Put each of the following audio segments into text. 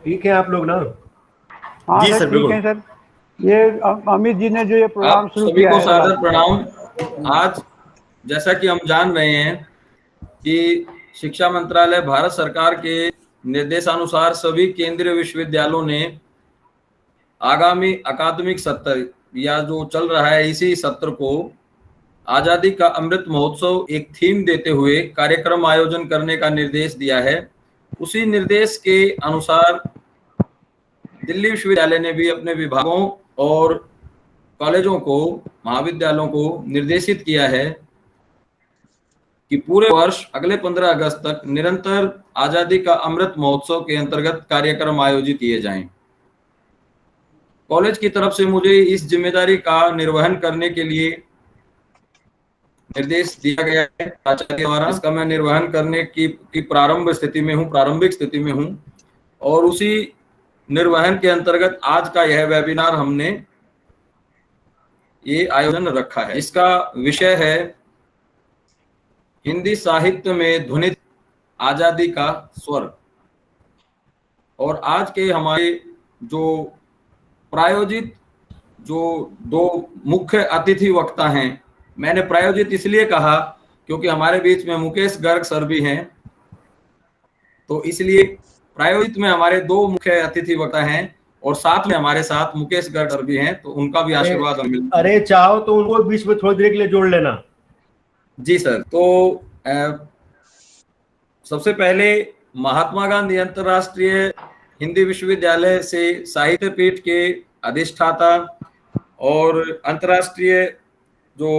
ठीक है आप लोग ना? हाँ जी सर, सर, ठीक बिल्कुल। है सर। ये अमित जी ने जो ये प्रोग्राम आप शुरू सभी किया को है सर सादर आज। प्रणाम। आज जैसा कि हम जान रहे हैं कि शिक्षा मंत्रालय भारत सरकार के निर्देशानुसार सभी केंद्रीय विश्वविद्यालयों ने आगामी अकादमिक सत्र या जो चल रहा है इसी सत्र को आजादी का अमृत महोत्सव एक थीम देते हुए कार्यक्रम आयोजन करने का निर्देश दिया है। उसी निर्देश के अनुसार दिल्ली विश्वविद्यालय ने भी अपने विभागों और कॉलेजों को, महाविद्यालयों को निर्देशित किया है कि पूरे वर्ष अगले 15 अगस्त तक निरंतर आजादी का अमृत महोत्सव के अंतर्गत कार्यक्रम आयोजित किए जाएं। कॉलेज की तरफ से मुझे इस जिम्मेदारी का निर्वहन करने के लिए निर्देश दिया गया है आचार्य द्वारा। इसका मैं निर्वहन करने की प्रारंभिक स्थिति में हूं और उसी निर्वहन के अंतर्गत आज का यह वेबिनार हमने ये आयोजन रखा है। इसका विषय है हिंदी साहित्य में ध्वनित आजादी का स्वर। और आज के हमारे जो प्रायोजित जो दो मुख्य अतिथि वक्ता हैं, मैंने प्रायोजित इसलिए कहा क्योंकि हमारे बीच में मुकेश गर्ग सर भी हैं, तो इसलिए प्रायोजित में हमारे दो मुख्य अतिथि वक्ता हैं और साथ में हमारे साथ मुकेश गर्ग सर भी हैं, तो उनका भी आशीर्वाद हमें मिलता है। अरे चाहो तो उनको बीच में थोड़ी देर के लिए जोड़ लेना। जी सर। तो सबसे पहले महात्मा गांधी अंतर्राष्ट्रीय हिंदी विश्वविद्यालय से साहित्य पीठ के अधिष्ठाता और अंतर्राष्ट्रीय जो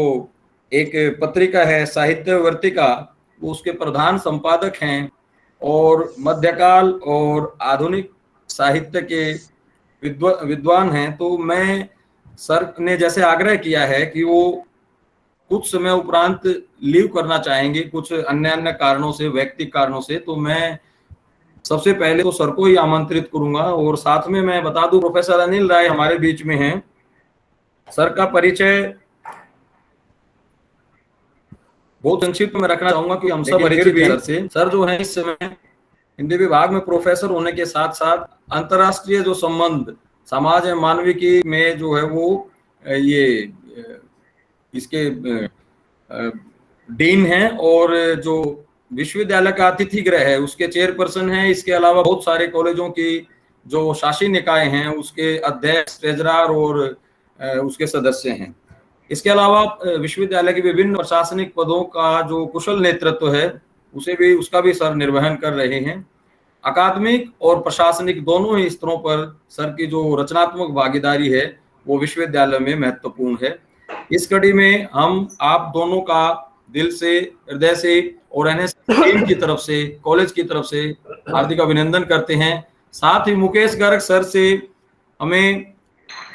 एक पत्रिका है साहित्य वर्तिका, वो उसके प्रधान संपादक हैं और मध्यकाल और आधुनिक साहित्य के विद्वान हैं। तो मैं सर ने जैसे आग्रह किया है कि वो कुछ समय उपरांत लीव करना चाहेंगे कुछ अन्य कारणों से, व्यक्तिगत कारणों से, तो मैं सबसे पहले तो सर को ही आमंत्रित करूंगा। और साथ में मैं बता दूं प्रोफेसर अनिल राय हमारे बीच में हैं। सर का परिचय बहुत संक्षिप्त में रखना चाहूंगा कि हम सब परिचित हैं सर से। सर जो है इस समय हिंदी विभाग में प्रोफेसर होने के साथ साथ अंतर्राष्ट्रीय जो संबंध समाज एवं मानविकी में जो है वो ये इसके डीन हैं और जो विश्वविद्यालय का अतिथि गृह है उसके चेयरपर्सन हैं। इसके अलावा बहुत सारे कॉलेजों की जो शासी निकाय हैं उसके अध्यक्ष, ट्रेजरर और उसके सदस्य हैं। इसके अलावा विश्वविद्यालय के विभिन्न प्रशासनिक पदों का जो कुशल नेतृत्व है उसका भी सर निर्वहन कर रहे हैं। अकादमिक और प्रशासनिक दोनों ही स्तरों पर सर की जो रचनात्मक भागीदारी है वो विश्वविद्यालय में महत्वपूर्ण है। इस कड़ी में हम आप दोनों का दिल से, हृदय से और एनएस टीम की तरफ से, कॉलेज की तरफ से हार्दिक अभिनंदन करते हैं। साथ ही मुकेश गर्ग सर से हमें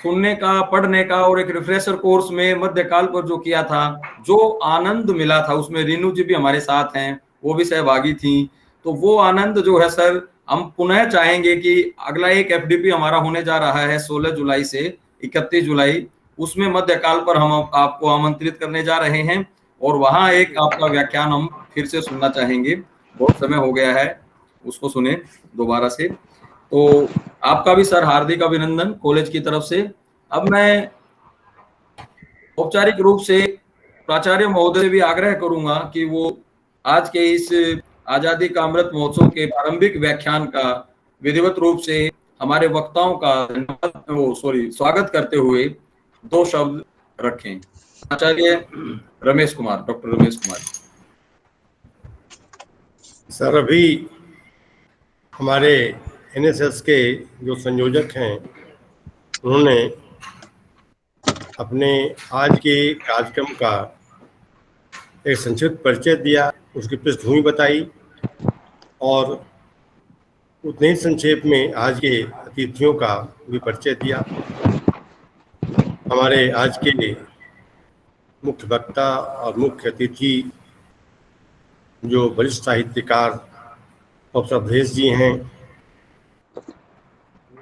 सुनने का, पढ़ने का और एक रिफ्रेशर कोर्स में मध्यकाल पर जो किया था, जो आनंद मिला था, उसमें रीनू जी भी हमारे साथ हैं, वो भी सहभागी थी। तो वो आनंद जो है सर हम पुनः चाहेंगे कि अगला एक एफडीपी हमारा होने जा रहा है 16 जुलाई से 31 जुलाई, उसमें मध्यकाल पर हम आपको आमंत्रित करने जा रहे हैं और वहां एक आपका व्याख्यान हम फिर से सुनना चाहेंगे। बहुत समय हो गया है, उसको सुने दोबारा से। तो आपका भी सर हार्दिक अभिनंदन कॉलेज की तरफ से। अब मैं औपचारिक रूप से प्राचार्य महोदय से भी आग्रह करूंगा कि वो आज के इस आजादी का अमृत महोत्सव के प्रारंभिक व्याख्यान का विधिवत रूप से हमारे वक्ताओं का स्वागत करते हुए दो शब्द रखें। आचार्य रमेश कुमार, डॉक्टर रमेश कुमार। सर, अभी हमारे एनएसएस के जो संयोजक हैं उन्होंने अपने आज के कार्यक्रम का एक संक्षिप्त परिचय दिया, उसकी पृष्ठभूमि बताई और उतने ही संक्षेप में आज के अतिथियों का भी परिचय दिया। हमारे आज के मुख्य वक्ता और मुख्य अतिथि जो वरिष्ठ साहित्यकार प्रोफेसर अवधेश जी हैं,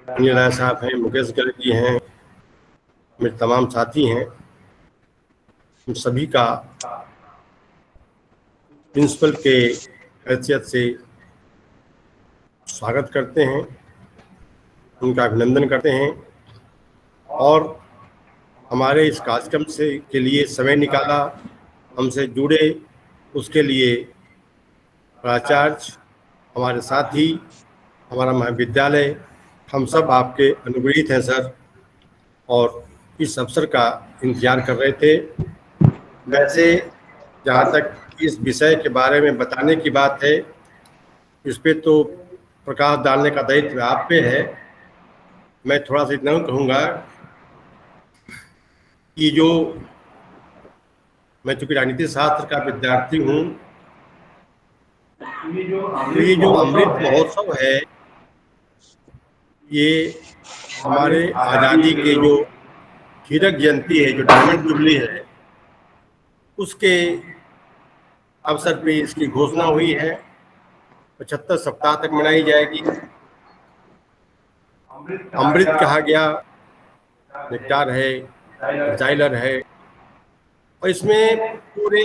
अनिल राय साहब हैं, मुकेश गर्ग जी हैं, मेरे तमाम साथी हैं, उन सभी का प्रिंसिपल के हैसियत से स्वागत करते हैं उनका अभिनंदन करते हैं और हमारे इस कार्यक्रम से के लिए समय निकाला, हमसे जुड़े, उसके लिए प्राचार्य, हमारे साथी, हमारा महाविद्यालय, हम सब आपके अनुग्रहित हैं सर, और इस अवसर का इंतजार कर रहे थे। वैसे जहाँ तक इस विषय के बारे में बताने की बात है, इस पे तो प्रकाश डालने का दायित्व आप पे है। मैं थोड़ा सा इतना कहूँगा कि मैं चूँकि राजनीति शास्त्र का विद्यार्थी हूँ, तो ये जो अमृत महोत्सव है, ये हमारे आज़ादी के जो हीरक जयंती है, जो डायमंड जुबली है, उसके अवसर पे इसकी घोषणा हुई है। 75 सप्ताह तक मनाई जाएगी। अमृत कहा गया, नेक्टार है, जाइलर है, और इसमें पूरे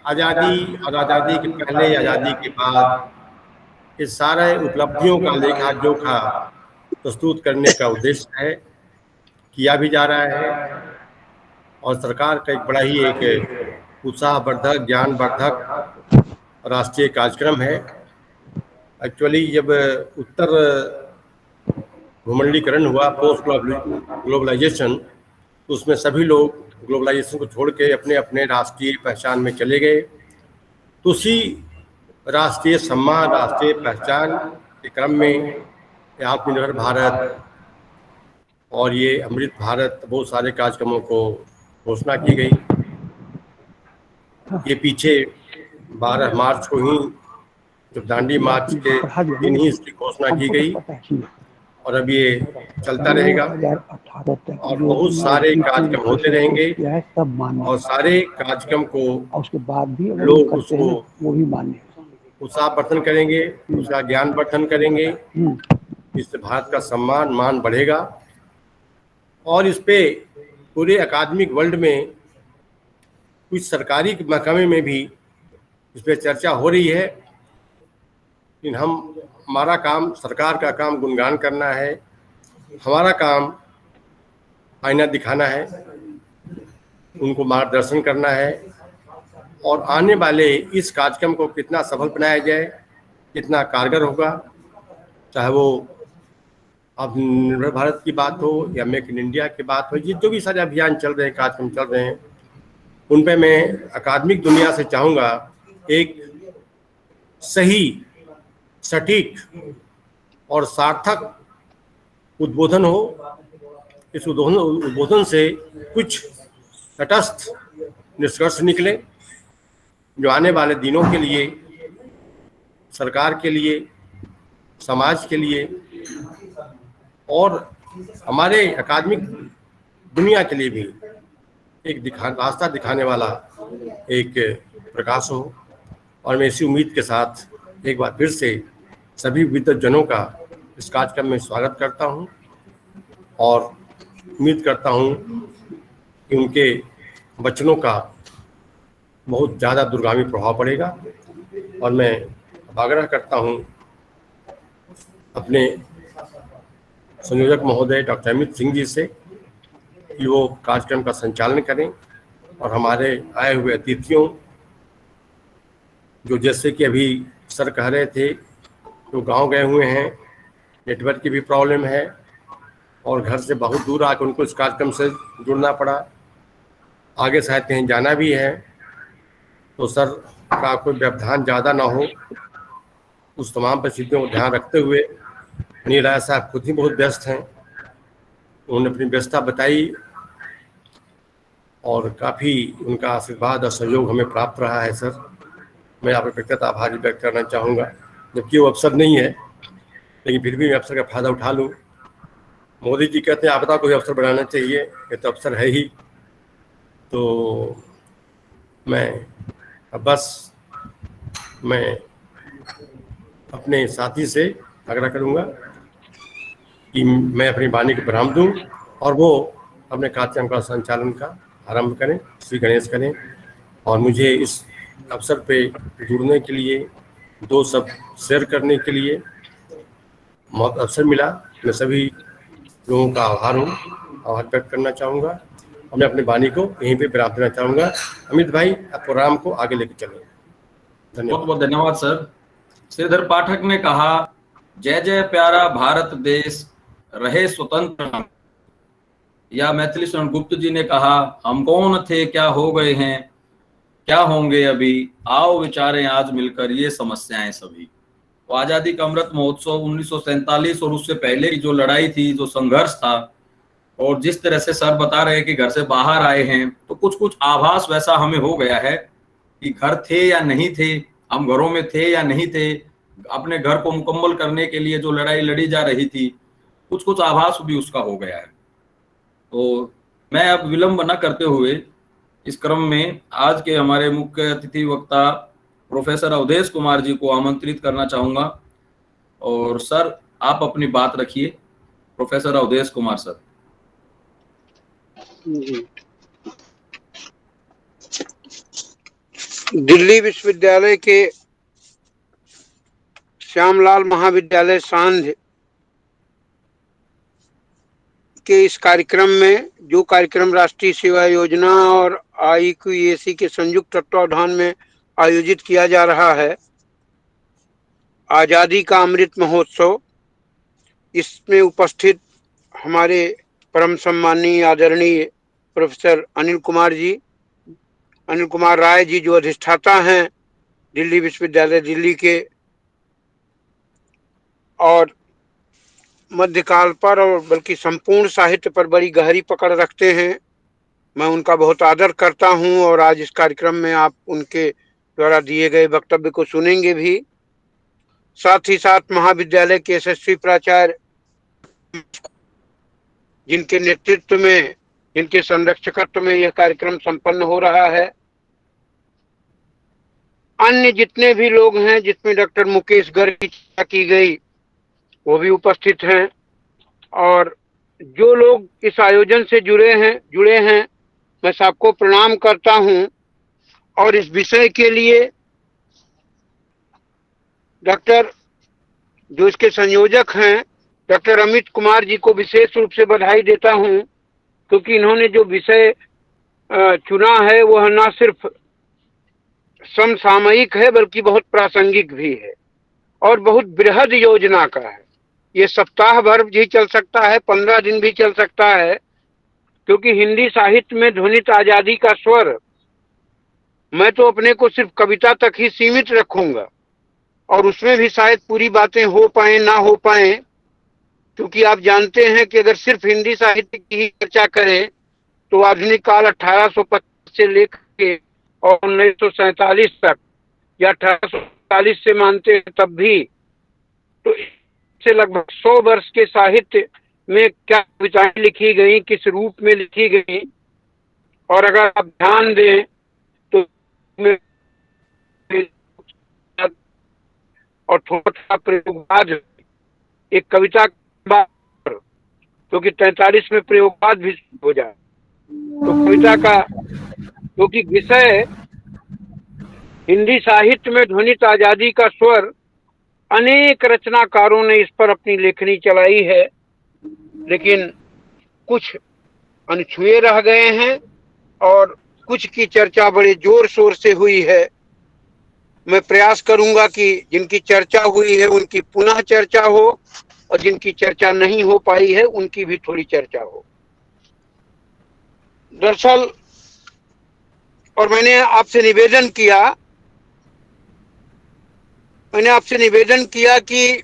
आज़ादी और आज़ादी के पहले, आज़ादी के बाद इस सारे उपलब्धियों का लेखा जोखा प्रस्तुत करने का उद्देश्य है, किया भी जा रहा है। और सरकार का एक बड़ा ही एक उत्साहवर्धक, ज्ञानवर्धक राष्ट्रीय कार्यक्रम है। एक्चुअली जब उत्तर भूमंडलीकरण हुआ, पोस्ट ग्लोबलाइजेशन, उसमें सभी लोग ग्लोबलाइजेशन को छोड़ के अपने अपने राष्ट्रीय पहचान में चले गए। तो उसी राष्ट्रीय सम्मान, राष्ट्रीय पहचान के क्रम में आत्मनिर्भर भारत और ये अमृत भारत, बहुत सारे कार्यक्रमों को घोषणा की गई। ये पीछे 12 मार्च को ही, जब दांडी मार्च के दिन ही इसकी घोषणा की गई, और अब ये चलता रहेगा और बहुत सारे कार्यक्रम होते रहेंगे, और सारे कार्यक्रम को उसके बाद भी लोग उसको वो भी मान्य, उत्साहवर्धन करेंगे, उसका ज्ञान वर्धन करेंगे, इससे भारत का सम्मान मान बढ़ेगा। और इस पे पूरे अकादमिक वर्ल्ड में कुछ सरकारी महकमे में भी इस पर चर्चा हो रही है। लेकिन हमारा काम, सरकार का काम गुणगान करना है, हमारा काम आईना दिखाना है, उनको मार्गदर्शन करना है, और आने वाले इस कार्यक्रम को कितना सफल बनाया जाए, कितना कारगर होगा, चाहे वो आत्मनिर्भर भारत की बात हो या मेक इन इंडिया की बात हो, ये जो भी सारे अभियान चल रहे हैं, कार्यक्रम चल रहे हैं, उन पे मैं अकादमिक दुनिया से चाहूँगा एक सही, सटीक और सार्थक उद्बोधन हो। इस उद्बोधन से कुछ तटस्थ निष्कर्ष निकले, जो आने वाले दिनों के लिए, सरकार के लिए, समाज के लिए और हमारे अकादमिक दुनिया के लिए भी एक रास्ता दिखाने वाला एक प्रकाश हो। और मैं इसी उम्मीद के साथ एक बार फिर से सभी विद्वज्जनों का इस कार्यक्रम में स्वागत करता हूं, और उम्मीद करता हूं कि उनके वचनों का बहुत ज़्यादा दूरगामी प्रभाव पड़ेगा। और मैं आग्रह करता हूं अपने संयोजक महोदय डॉक्टर अमित सिंह जी से कि वो कार्यक्रम का संचालन करें, और हमारे आए हुए अतिथियों, जो जैसे कि अभी सर कह रहे थे, जो गांव गए हुए हैं, नेटवर्क की भी प्रॉब्लम है, और घर से बहुत दूर आकर उनको इस कार्यक्रम से जुड़ना पड़ा, आगे शायद कहीं जाना भी है, तो सर का कोई व्यवधान ज़्यादा ना हो, उस तमाम परिस्थितियों को ध्यान रखते हुए। अनिल राय साहब खुद ही बहुत व्यस्त हैं, उन्होंने अपनी व्यस्तता बताई, और काफ़ी उनका आशीर्वाद और सहयोग हमें प्राप्त रहा है। सर, मैं आप व्यक्तिगत आभार व्यक्त करना चाहूँगा, जबकि वो अवसर नहीं है, लेकिन फिर भी मैं अवसर का फ़ायदा उठा लूँ। मोदी जी कहते हैं आपदा को भी अवसर बनाना चाहिए, ये तो अवसर है ही। तो मैं अपने साथी से आग्रह करूँगा कि मैं अपनी वाणी को विराम दूँ, और वो अपने कार्यक्रम का संचालन का आरंभ करें, श्री गणेश करें। और मुझे इस अवसर पे जुड़ने के लिए, दो शब्द शेयर करने के लिए अवसर मिला। मैं सभी लोगों का आभार व्यक्त करना चाहूँगा और मैं अपनी वाणी को यहीं पे विराम देना चाहूँगा। अमित भाई, आप प्रोग्राम को आगे लेकर चलें। धन्यवाद। बहुत बहुत धन्यवाद सर। श्रीधर पाठक ने कहा, जय जय प्यारा भारत देश रहे स्वतंत्र। या मैथिली शरण गुप्त जी ने कहा, हम कौन थे क्या हो गए हैं क्या होंगे अभी, आओ विचारें आज मिलकर ये समस्याएं सभी। तो आजादी का अमृत महोत्सव 1947 और उससे पहले की जो लड़ाई थी, जो संघर्ष था, और जिस तरह से सर बता रहे हैं कि घर से बाहर आए हैं, तो कुछ कुछ आभास वैसा हमें हो गया है कि घर थे या नहीं थे, हम घरों में थे या नहीं थे, अपने घर को मुकम्मल करने के लिए जो लड़ाई लड़ी जा रही थी, कुछ कुछ आभास भी उसका हो गया है। तो मैं अब विलंब न करते हुए इस क्रम में आज के हमारे मुख्य अतिथि वक्ता प्रोफेसर अवधेश कुमार जी को आमंत्रित करना चाहूंगा। और सर, आप अपनी बात रखिए। Professor Awadhesh Kumar sir. दिल्ली विश्वविद्यालय के श्यामलाल महाविद्यालय सांध के इस कार्यक्रम में, जो कार्यक्रम राष्ट्रीय सेवा योजना और IQAC के संयुक्त तत्वावधान में आयोजित किया जा रहा है, आजादी का अमृत महोत्सव, इसमें उपस्थित हमारे परम सम्माननीय आदरणीय प्रोफेसर अनिल कुमार राय जी, जो अधिष्ठाता हैं दिल्ली विश्वविद्यालय दिल्ली के, और मध्यकाल पर और बल्कि संपूर्ण साहित्य पर बड़ी गहरी पकड़ रखते हैं। मैं उनका बहुत आदर करता हूं और आज इस कार्यक्रम में आप उनके द्वारा दिए गए वक्तव्य को सुनेंगे भी। साथ ही साथ महाविद्यालय के यशस्वी प्राचार्य, जिनके नेतृत्व में, जिनके संरक्षकत्व में यह कार्यक्रम संपन्न हो रहा है, अन्य जितने भी लोग हैं, जिसमें डॉक्टर मुकेश गर्ग की चर्चा की गई, वो भी उपस्थित हैं। और जो लोग इस आयोजन से जुड़े हैं, मैं सबको प्रणाम करता हूं। और इस विषय के लिए डॉक्टर, जो इसके संयोजक हैं, डॉक्टर अमित कुमार जी को विशेष रूप से बधाई देता हूं, क्योंकि इन्होंने जो विषय चुना है वह न सिर्फ समसामयिक है बल्कि बहुत प्रासंगिक भी है और बहुत बृहद योजना का है। ये सप्ताह भर भी चल सकता है, 15 दिन भी चल सकता है, क्योंकि हिंदी साहित्य में ध्वनित आजादी का स्वर, मैं तो अपने को सिर्फ कविता तक ही सीमित रखूंगा और उसमें भी शायद पूरी बातें हो पाए ना हो पाए, क्योंकि आप जानते हैं कि अगर सिर्फ हिंदी साहित्य की ही चर्चा करें तो आधुनिक काल 1825 से लेकर और 1947 तक या 1840 से मानते हैं तब भी, तो से लगभग 100 वर्ष के साहित्य में क्या कविताएं लिखी गई, किस रूप में लिखी गई, और अगर आप ध्यान दें तो और थोड़ा प्रयोगवाद, एक कविता क्योंकि 43 में प्रयोगवाद भी हो जाए, तो कविता का, क्योंकि विषय हिंदी साहित्य में ध्वनित आजादी का स्वर, अनेक रचनाकारों ने इस पर अपनी लेखनी चलाई है, लेकिन कुछ अनछुए रह गए हैं और कुछ की चर्चा बड़े जोर शोर से हुई है। मैं प्रयास करूंगा कि जिनकी चर्चा हुई है उनकी पुनः चर्चा हो और जिनकी चर्चा नहीं हो पाई है उनकी भी थोड़ी चर्चा हो। दरअसल, और मैंने आपसे निवेदन किया कि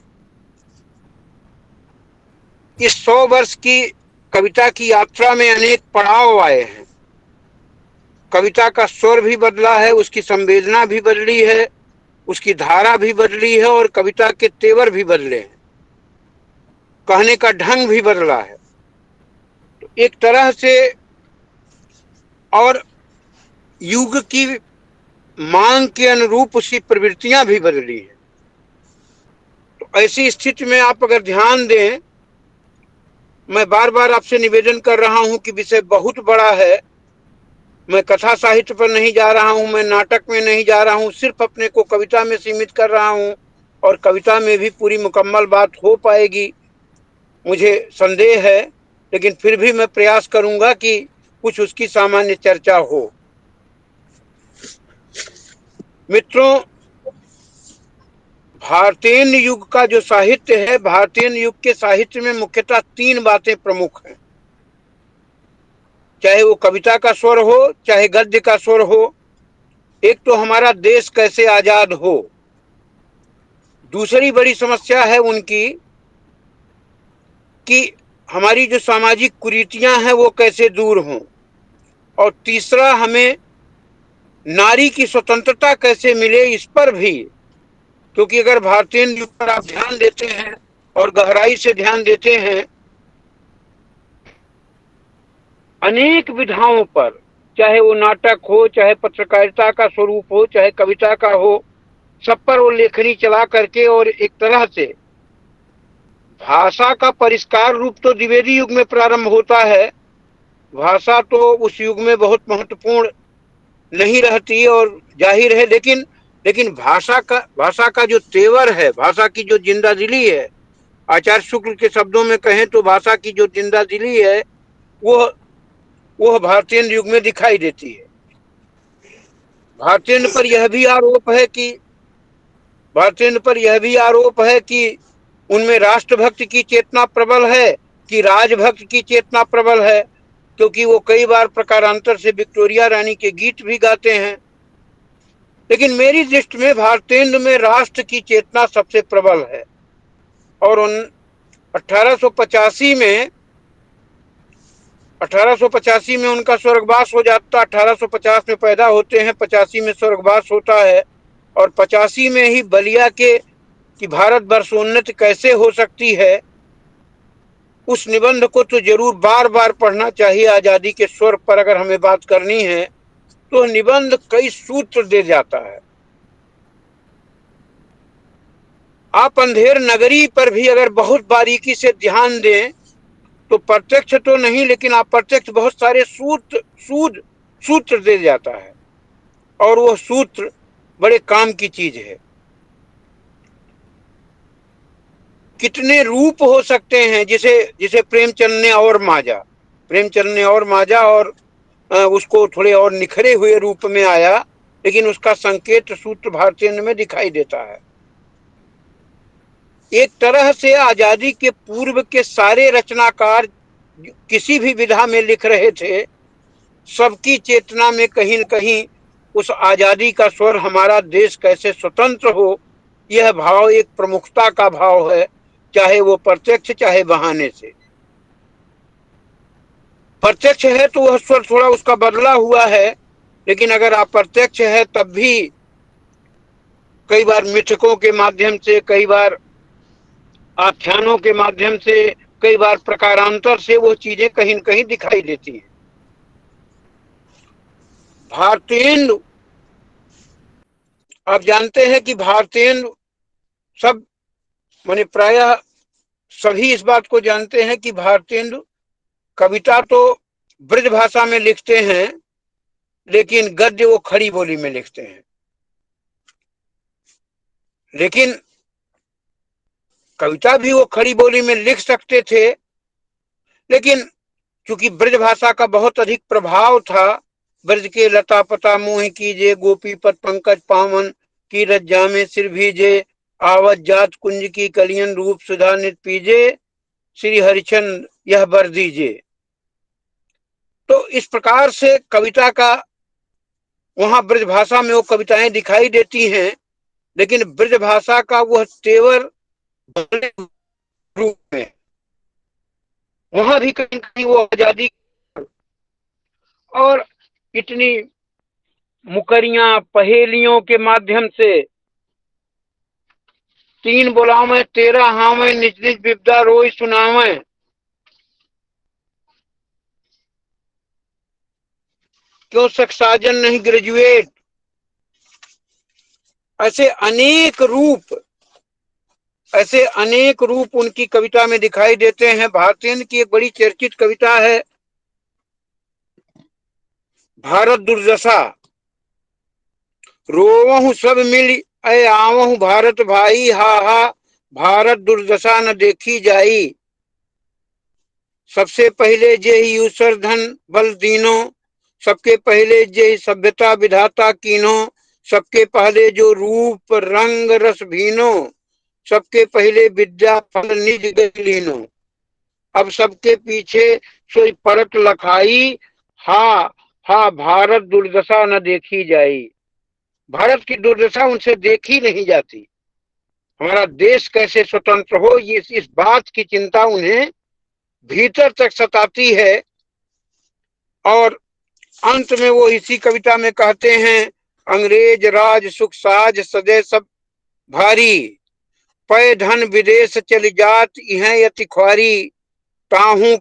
इस 100 वर्ष की कविता की यात्रा में अनेक पड़ाव आए हैं। कविता का स्वर भी बदला है, उसकी संवेदना भी बदली है, उसकी धारा भी बदली है और कविता के तेवर भी बदले हैं, कहने का ढंग भी बदला है। तो एक तरह से और युग की मांग के अनुरूप उसकी प्रवृत्तियां भी बदली है। तो ऐसी स्थिति में आप अगर ध्यान दें, मैं बार बार आपसे निवेदन कर रहा हूं कि विषय बहुत बड़ा है। मैं कथा साहित्य पर नहीं जा रहा हूं, मैं नाटक में नहीं जा रहा हूं, सिर्फ अपने को कविता में सीमित कर रहा हूं और कविता में भी पूरी मुकम्मल बात हो पाएगी मुझे संदेह है, लेकिन फिर भी मैं प्रयास करूंगा कि कुछ उसकी सामान्य चर्चा हो। मित्रों, भारतीय युग का जो साहित्य है, भारतीय युग के साहित्य में मुख्यतः 3 बातें प्रमुख हैं, चाहे वो कविता का स्वर हो, चाहे गद्य का स्वर हो। एक तो हमारा देश कैसे आजाद हो, दूसरी बड़ी समस्या है उनकी कि हमारी जो सामाजिक कुरीतियां हैं वो कैसे दूर हों, और तीसरा हमें नारी की स्वतंत्रता कैसे मिले, इस पर भी। क्योंकि अगर भारतीय युग पर आप ध्यान देते हैं और गहराई से ध्यान देते हैं, अनेक विधाओं पर, चाहे वो नाटक हो, चाहे पत्रकारिता का स्वरूप हो, चाहे कविता का हो, सब पर वो लेखनी चला करके, और एक तरह से भाषा का परिष्कार रूप तो द्विवेदी युग में प्रारंभ होता है। भाषा तो उस युग में बहुत महत्वपूर्ण नहीं रहती और जाहिर है, लेकिन भाषा का जो तेवर है, भाषा की जो जिंदा दिली है, आचार्य शुक्ल के शब्दों में कहें तो भाषा की जो जिंदा दिली है वो भारतीय युग में दिखाई देती है। भारतीय पर यह भी आरोप है कि उनमें राष्ट्रभक्त की चेतना प्रबल है कि राजभक्त की चेतना प्रबल है, क्योंकि वो कई बार प्रकारांतर से विक्टोरिया रानी के गीत भी गाते हैं। लेकिन मेरी दृष्टि में भारतेंदु में राष्ट्र की चेतना सबसे प्रबल है। और 1885 में उनका स्वर्गवास हो जाता। 1850 में पैदा होते हैं, 85 में स्वर्गवास होता है, और 85 में ही बलिया के कि भारत वर्षोन्नति कैसे हो सकती है, उस निबंध को तो जरूर बार बार पढ़ना चाहिए। आजादी के स्वर पर अगर हमें बात करनी है तो निबंध कई सूत्र दे जाता है। आप अंधेर नगरी पर भी अगर बहुत बारीकी से ध्यान दें तो प्रत्यक्ष तो नहीं, लेकिन अप्रत्यक्ष बहुत सारे सूत्र दे जाता है, और वो सूत्र बड़े काम की चीज है। कितने रूप हो सकते हैं, जिसे प्रेमचंद ने और माजा और उसको थोड़े और निखरे हुए रूप में आया, लेकिन उसका संकेत सूत्र भारतीय में दिखाई देता है। एक तरह से आजादी के पूर्व के सारे रचनाकार किसी भी विधा में लिख रहे थे, सबकी चेतना में कहीं न कहीं उस आजादी का स्वर, हमारा देश कैसे स्वतंत्र हो, यह भाव एक प्रमुखता का भाव है, चाहे वो प्रत्यक्ष चाहे बहाने से। प्रत्यक्ष है तो वह स्वर थोड़ा उसका बदला हुआ है, लेकिन अगर अप्रत्यक्ष है तब भी कई बार मिथकों के माध्यम से, कई बार आख्यानों के माध्यम से, कई बार प्रकारांतर से वो चीजें कहीं न कहीं दिखाई देती हैं। भारतेंदु, आप जानते हैं कि भारतेंदु सब माने प्रायः सभी इस बात को जानते हैं कि भारतेंदु कविता तो ब्रज भाषा में लिखते हैं, लेकिन गद्य वो खड़ी बोली में लिखते हैं। लेकिन कविता भी वो खड़ी बोली में लिख सकते थे, लेकिन चूंकि ब्रज भाषा का बहुत अधिक प्रभाव था, ब्रज के लता पता मुँह कीजे, गोपी पद पंकज पावन की रज्जा में सिर भीजे, आवत जात कुंज की कलियन रूप सुधा नित पीजे, श्री हरिचंद यह बर दीजे। तो इस प्रकार से कविता का वहां ब्रज भाषा में वो कविताएं दिखाई देती हैं, लेकिन ब्रज भाषा का वह तेवर रूप में वहां भी कहीं कहीं वो आजादी और इतनी मुकरियां पहेलियों के माध्यम से, 3 बुलावे 13 हावे, निज निज विपदा रोई सुनावे, क्यों सख साजन नहीं ग्रेजुएट, ऐसे अनेक रूप उनकी कविता में दिखाई देते हैं। भारतेंदु की एक बड़ी चर्चित कविता है भारत दुर्दशा। रोवहु सब मिली अय आवहु भारत भाई, हा हा भारत दुर्दशा न देखी जाई। सबसे पहले जे ईश्वर धन बल दीनो, सबके पहले जे सभ्यता विधाता कीनो, सबके पहले जो रूप रंग रस भीनो, सबके पहले विद्या फल निज गति लीनो। अब सबके पीछे सोई परत लखाई, हा हा भारत दुर्दशा न देखी जाई। भारत की दुर्दशा उनसे देखी नहीं जाती। हमारा देश कैसे स्वतंत्र हो, ये इस बात की चिंता उन्हें भीतर तक सताती है। और अंत में वो इसी कविता में कहते हैं, अंग्रेज राज सुख साज सदे सब भारी, पै धन विदेश चली जात इहें अति ख्वारी, ताहू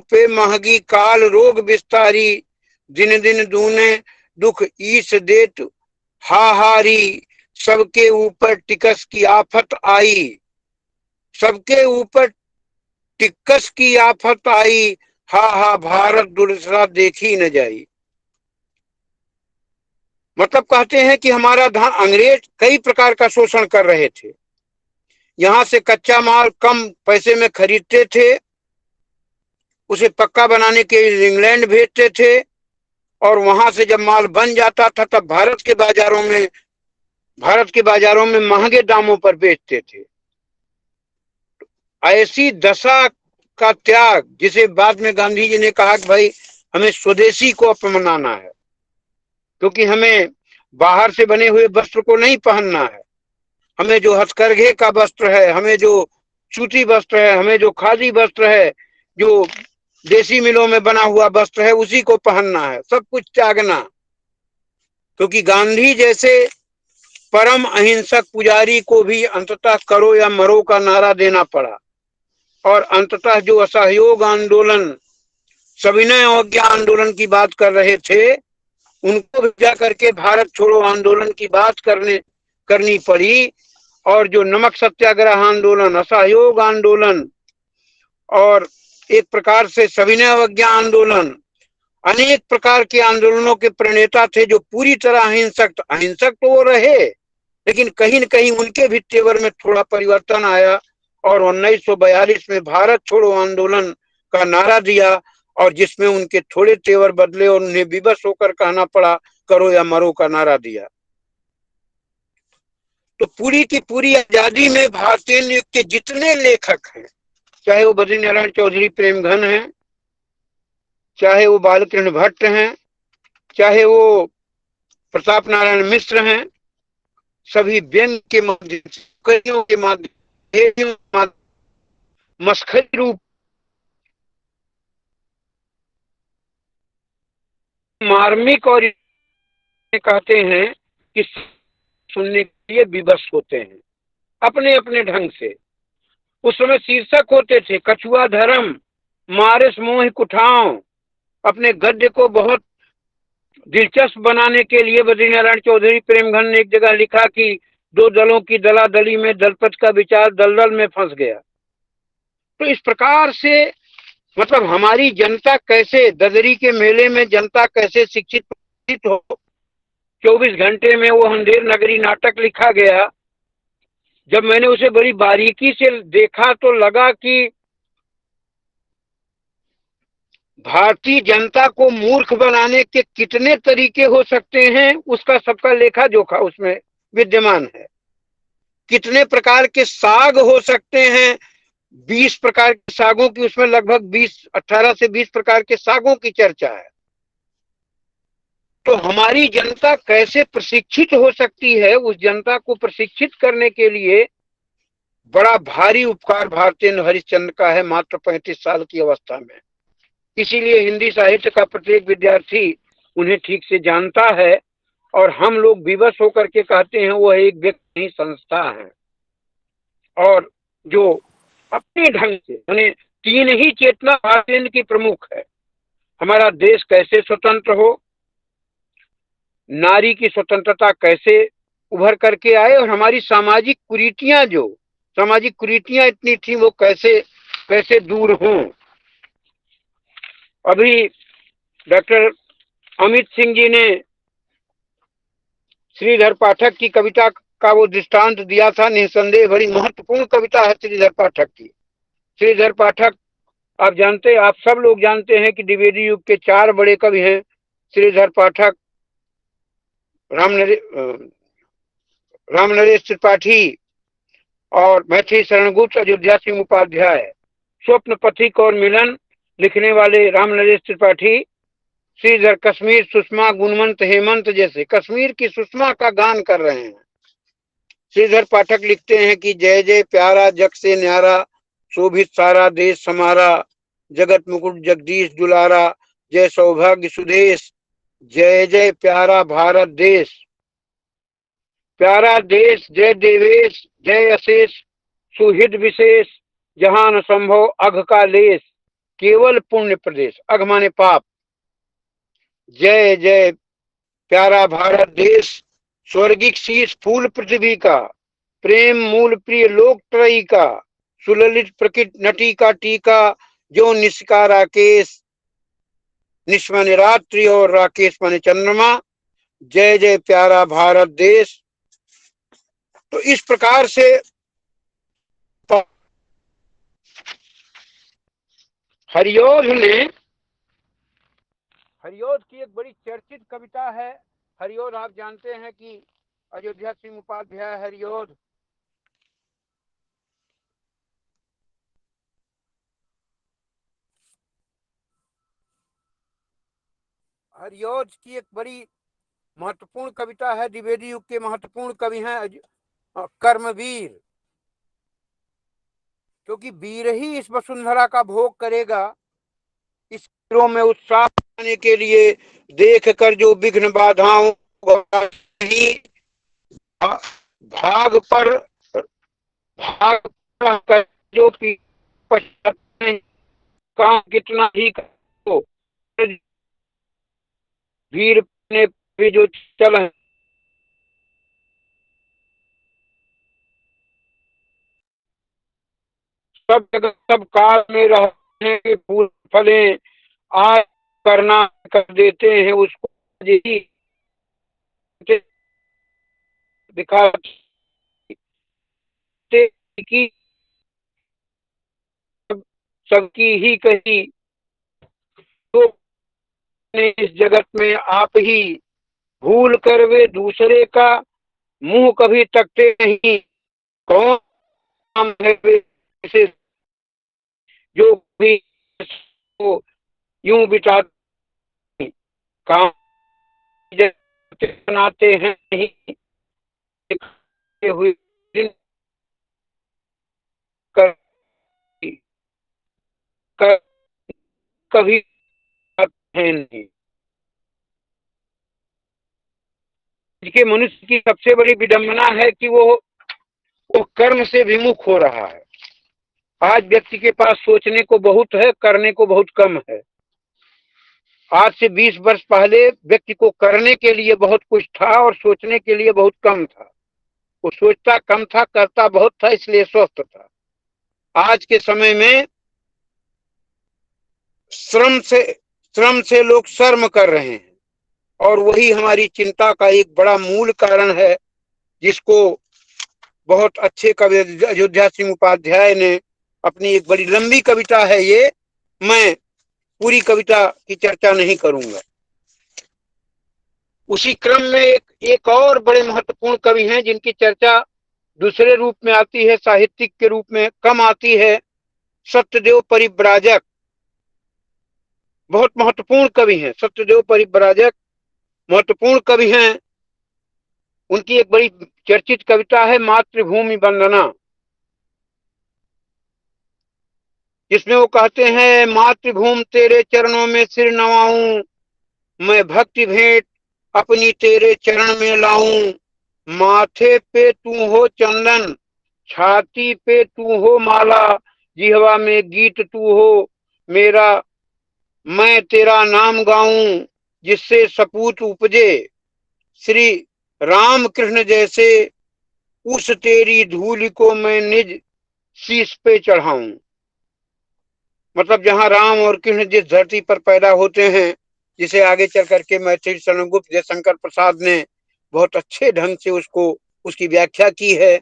पे महगी काल रोग विस्तारी, दिन दिन दूने दुख ईस देत हाहारी, सबके ऊपर टिकस की आफत आई, सबके ऊपर टिक्कस की आफत आई, हा हा भारत दुर्दशा देखी न जाई। मतलब कहते हैं कि हमारा धान अंग्रेज कई प्रकार का शोषण कर रहे थे। यहां से कच्चा माल कम पैसे में खरीदते थे, उसे पक्का बनाने के लिए इंग्लैंड भेजते थे, और वहां से जब माल बन जाता था तब भारत के बाजारों में महंगे दामों पर बेचते थे। ऐसी दशा का त्याग, जिसे बाद में गांधी जी ने कहा कि भाई हमें स्वदेशी को अपनाना है, क्योंकि हमें बाहर से बने हुए वस्त्र को नहीं पहनना है। हमें जो हथकरघे का वस्त्र है, हमें जो सूती वस्त्र है, हमें जो खादी वस्त्र है, जो देसी मिलों में बना हुआ वस्त्र है, उसी को पहनना है, सब कुछ त्यागना। क्योंकि गांधी जैसे परम अहिंसक पुजारी को भी अंततः करो या मरो का नारा देना पड़ा, और अंततः जो असहयोग आंदोलन, सविनय अवज्ञा आंदोलन की बात कर रहे थे, उनको भी जा करके भारत छोड़ो आंदोलन की बात करनी पड़ी। और जो नमक सत्याग्रह आंदोलन, असहयोग आंदोलन और एक प्रकार से सविनय अवज्ञा आंदोलन, अनेक प्रकार के आंदोलनों के प्रणेता थे जो पूरी तरह अहिंसक तो वो रहे, लेकिन कहीं न कहीं उनके भी तेवर में थोड़ा परिवर्तन आया, और 1942 में भारत छोड़ो आंदोलन का नारा दिया, और जिसमें उनके थोड़े तेवर बदले और उन्हें विवश होकर कहना पड़ा करो या मरो का नारा दिया। तो पूरी की पूरी आजादी में भारतीय युग के जितने लेखक हैं, चाहे वो बद्रीनारायण चौधरी प्रेमघन हैं, चाहे वो बालकृष्ण भट्ट हैं, चाहे वो प्रताप नारायण मिश्र हैं, सभी व्यंग के माध्यम से, कवियों के माध्यम, मस्खरी रूप मार्मिक, और कहते हैं कि सुनने के लिए विवश होते हैं अपने अपने ढंग से। उस समय शीर्षक होते थे कछुआ धर्म, मारिस मोह कुठाओं। अपने गद्य को बहुत दिलचस्प बनाने के लिए बद्रीनारायण चौधरी प्रेमघन ने एक जगह लिखा कि दो दलों की दलादली में दलपत का विचार दलदल में फंस गया। तो इस प्रकार से मतलब हमारी जनता कैसे, ददरी के मेले में जनता कैसे शिक्षित हो। 24 घंटे में वो अंधेर नगरी नाटक लिखा गया। जब मैंने उसे बड़ी बारीकी से देखा तो लगा कि भारतीय जनता को मूर्ख बनाने के कितने तरीके हो सकते हैं, उसका सबका लेखा जोखा उसमें विद्यमान है। कितने प्रकार के साग हो सकते हैं, 20 प्रकार के सागों की उसमें लगभग 18 से 20 प्रकार के सागों की चर्चा है। तो हमारी जनता कैसे प्रशिक्षित हो सकती है, उस जनता को प्रशिक्षित करने के लिए बड़ा भारी उपकार भारतेंदु हरिश्चंद्र का है मात्र 35 साल की अवस्था में। इसीलिए हिंदी साहित्य का प्रत्येक विद्यार्थी उन्हें ठीक से जानता है, और हम लोग विवश होकर के कहते हैं वह एक व्यक्ति नहीं संस्था है, और जो अपने ढंग से यानी 3 ही चेतना भारतेंदु की प्रमुख है। हमारा देश कैसे स्वतंत्र हो, नारी की स्वतंत्रता कैसे उभर करके आए, और हमारी सामाजिक कुरीतियां इतनी थी वो कैसे दूर हों। अभी डॉक्टर अमित सिंह जी ने श्रीधर पाठक की कविता का वो दृष्टांत दिया था। निसंदेह बड़ी महत्वपूर्ण कविता है श्रीधर पाठक की। श्रीधर पाठक आप जानते, आप सब लोग जानते हैं कि द्विवेदी युग के 4 बड़े कवि हैं, श्रीधर पाठक, रामनरेश त्रिपाठी और मैथिली शरणगुप्त, अयोध्या सिंह उपाध्याय। स्वप्न पथिक और मिलन लिखने वाले रामनरेश त्रिपाठी, श्रीधर कश्मीर सुषमा गुणवंत हेमंत जैसे कश्मीर की सुषमा का गान कर रहे हैं। श्रीधर पाठक लिखते हैं कि जय जय प्यारा जग से न्यारा, शोभित सारा देश हमारा, जगत मुकुट जगदीश दुलारा, जय सौभाग्य सुदेश, जय जय प्यारा भारत देश, प्यारा देश जय देवेश, जय अशेष सुहृद विशेष, जहान संभव अघ का लेस, केवल पुण्य प्रदेश, अघ माने पाप, जय जय प्यारा भारत देश, स्वर्गिक शीश फूल पृथ्वी का, प्रेम मूल प्रिय लोक त्रयी का, सुललित प्रकृत नटी का टीका, जो निष्का राकेश, निष्मन रात्रि और राकेश माने चंद्रमा, जय जय प्यारा भारत देश। तो इस प्रकार से हरियोध की एक बड़ी चर्चित कविता है। हरियोध आप जानते हैं कि अयोध्या सिंह उपाध्याय हरियोध की एक बड़ी महत्वपूर्ण कविता है। द्विवेदी युग के महत्वपूर्ण कवि हैं कर्मवीर, क्योंकि वीर ही इस वसुंधरा का भोग करेगा। इस वीरों में उत्साह पाने के लिए देख कर जो विघ्न बाधाओं भाग पर कर जो काम कितना ही करो, वीर ने भी जो चल है सब जगह सब काल में रहने के फूल फले आज करना कर देते हैं उसको ही दिखाते कि सबकी ही कही तो इस जगत में आप ही भूल कर वे दूसरे का मुंह कभी तकते नहीं। कौन नाम है वे जो भी यूं बिताते काम बनाते हैं नहीं हुए दिन कर कभी नहीं। देखिए मनुष्य की सबसे बड़ी विडंबना है कि वो कर्म से विमुख हो रहा है। आज व्यक्ति के पास सोचने को बहुत है, करने को बहुत कम है। आज से 20 वर्ष पहले व्यक्ति को करने के लिए बहुत कुछ था और सोचने के लिए बहुत कम था। वो सोचता कम था, करता बहुत था, इसलिए स्वस्थ था। आज के समय में श्रम से लोग शर्म कर रहे हैं और वही हमारी चिंता का एक बड़ा मूल कारण है, जिसको बहुत अच्छे कवि अयोध्या सिंह उपाध्याय ने अपनी एक बड़ी लंबी कविता है ये, मैं पूरी कविता की चर्चा नहीं करूंगा। उसी क्रम में एक और बड़े महत्वपूर्ण कवि हैं जिनकी चर्चा दूसरे रूप में आती है, साहित्यिक के रूप में कम आती है, सत्यदेव परिव्राजक। बहुत महत्वपूर्ण कवि हैं सत्यदेव परिव्राजक, महत्वपूर्ण कवि हैं। उनकी एक बड़ी चर्चित कविता है मातृभूमि वंदना, जिसमें वो कहते हैं मातृभूमि तेरे चरणों में सिर नवाऊं, मैं भक्ति भेंट अपनी तेरे चरण में लाऊं। माथे पे तू हो चंदन, छाती पे तू हो माला, जिह्वा में गीत तू हो मेरा, मैं तेरा नाम गाऊं जिससे सपूत उपजे। श्री राम कृष्ण जैसे उस तेरी धूल को मैं निज शीश पे चढ़ाऊं। मतलब जहां राम और कृष्ण जिस धरती पर पैदा होते हैं, जिसे आगे चल करके मैथिली शरणगुप्त जयशंकर प्रसाद ने बहुत अच्छे ढंग से उसको उसकी व्याख्या की है।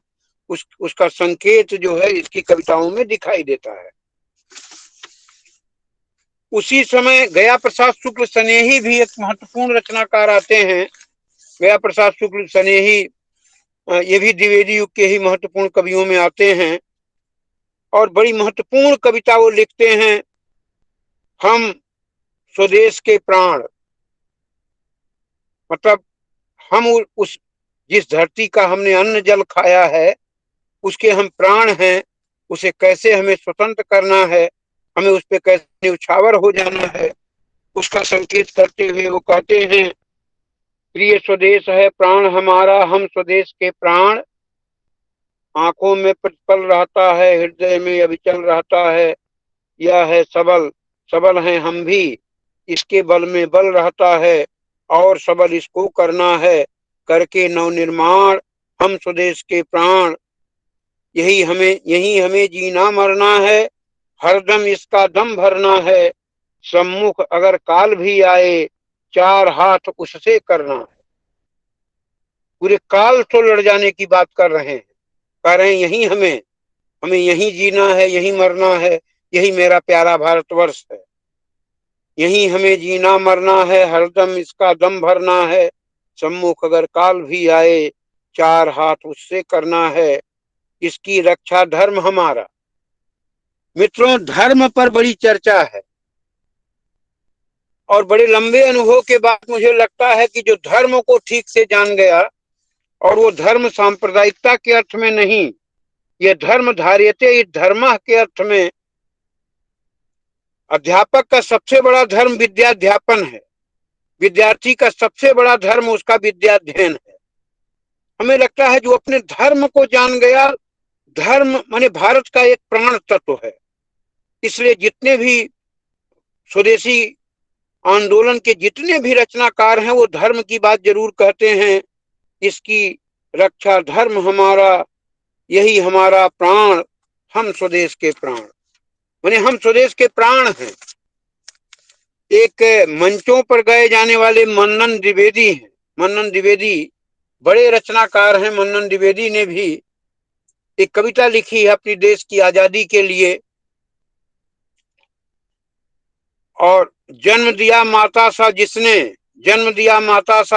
उसका संकेत जो है इसकी कविताओं में दिखाई देता है। उसी समय गया प्रसाद शुक्ल स्नेही भी एक महत्वपूर्ण रचनाकार आते हैं। गया प्रसाद शुक्ल स्नेही ये भी द्विवेदी युग के ही महत्वपूर्ण कवियों में आते हैं और बड़ी महत्वपूर्ण कविता वो लिखते हैं। हम स्वदेश के प्राण, मतलब हम उस जिस धरती का हमने अन्न जल खाया है उसके हम प्राण हैं। उसे कैसे हमें स्वतंत्र करना है, हमें उस पर कैसे न्यौछावर हो जाना है, उसका संकेत करते हुए वो कहते हैं, प्रिय स्वदेश है प्राण हमारा, हम स्वदेश के प्राण, आंखों में प्रतिपल रहता है, हृदय में अविचल रहता है। यह है सबल, सबल हैं हम भी, इसके बल में बल रहता है और सबल इसको करना है, करके नवनिर्माण हम स्वदेश के प्राण। यही हमें जीना मरना है, हरदम इसका दम भरना है, सम्मुख अगर काल भी आए, चार हाथ उससे करना है। पूरे काल तो लड़ जाने की बात कर रहे हैं, कह रहे हैं यही हमें यही जीना है, यही मरना है, यही मेरा प्यारा भारतवर्ष है। यही हमें जीना मरना है, हरदम इसका दम भरना है, सम्मुख अगर काल भी आए, चार हाथ उससे करना है, इसकी रक्षा धर्म हमारा। मित्रों, धर्म पर बड़ी चर्चा है और बड़े लंबे अनुभव के बाद मुझे लगता है कि जो धर्म को ठीक से जान गया, और वो धर्म सांप्रदायिकता के अर्थ में नहीं, ये धर्म धार्यते धर्म के अर्थ में, अध्यापक का सबसे बड़ा धर्म विद्याध्यापन है, विद्यार्थी का सबसे बड़ा धर्म उसका विद्याध्ययन है। हमें लगता है जो अपने धर्म को जान गया, धर्म माने भारत का एक प्राण तत्व है। इसलिए जितने भी स्वदेशी आंदोलन के जितने भी रचनाकार हैं वो धर्म की बात जरूर कहते हैं। इसकी रक्षा धर्म हमारा, यही हमारा प्राण, हम स्वदेश के प्राण, माने हम स्वदेश के प्राण हैं। एक मंचों पर गए जाने वाले मन्नन द्विवेदी हैं। मन्नन द्विवेदी बड़े रचनाकार हैं। मन्नन द्विवेदी ने भी एक कविता लिखी है अपनी देश की आजादी के लिए, और जन्म दिया माता सा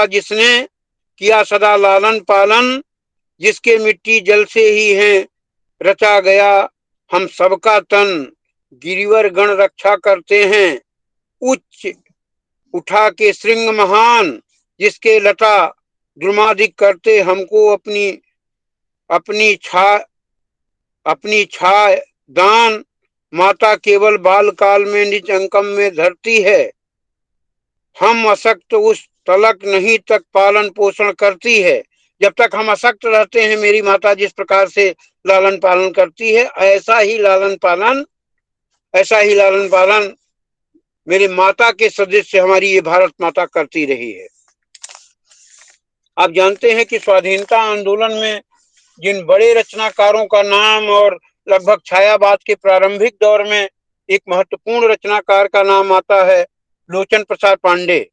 जिसने किया सदा लालन पालन, जिसके मिट्टी जल से ही है रचा गया हम सबका तन, गिरिवर गण रक्षा करते हैं उच्च उठा के श्रृंग महान, जिसके लता द्रुमादिक करते हमको अपनी छा दान, माता केवल बाल काल में निज अंकम में धरती है, हम अशक्त उस तलक नहीं तक पालन पोषण करती है। जब तक हम अशक्त रहते हैं मेरी माता जिस प्रकार से लालन पालन करती है, ऐसा ही लालन पालन मेरी माता के सदस्य हमारी ये भारत माता करती रही है। आप जानते हैं कि स्वाधीनता आंदोलन में जिन बड़े रचनाकारों का नाम, और लगभग छायावाद के प्रारंभिक दौर में एक महत्वपूर्ण रचनाकार का नाम आता है, लोचन प्रसाद पांडे।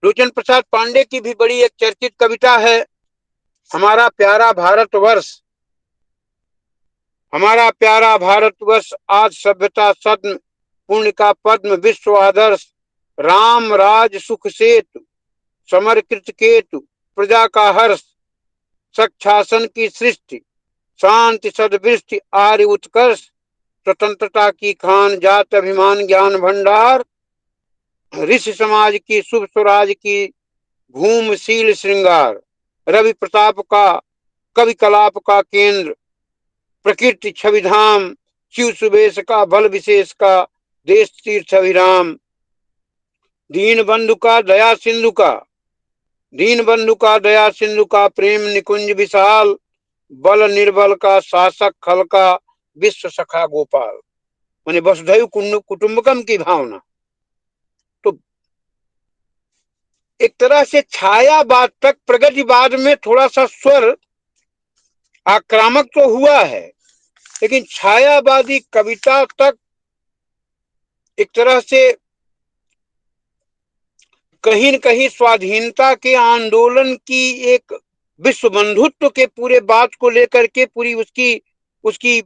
लोचन प्रसाद पांडे की भी बड़ी एक चर्चित कविता है, हमारा प्यारा भारतवर्ष आज सभ्यता सद्म पुण्य का पद्म विश्व आदर्श, राम राज सुख सेतु समरकृत केतु प्रजा का हर्ष, सक्षासन की सृष्टि शांति सदवृष्टि आर्य उत्कर्ष, स्वतंत्रता की खान जात अभिमान ज्ञान भंडार, ऋषि समाज की शुभ स्वराज की भूमशील श्रृंगार, रवि प्रताप का कवि कलाप का केंद्र, प्रकृति छवि धाम, शिव सुबेश का बल विशेष का देश तीर्थ अभिराम, दीन बंधु का दया सिंधु का प्रेम निकुंज विशाल, बल निर्बल का शासक खल का विश्व सखा गोपाल, माने वसुधैव कुटुंबकम की भावना। तो एक तरह से छायावाद तक, प्रगतिवाद में थोड़ा सा स्वर आक्रामक तो हुआ है, लेकिन छायावादी कविता तक एक तरह से कहीं न कहीं स्वाधीनता के आंदोलन की एक विश्व बंधुत्व के पूरे बात को लेकर के पूरी उसकी उसकी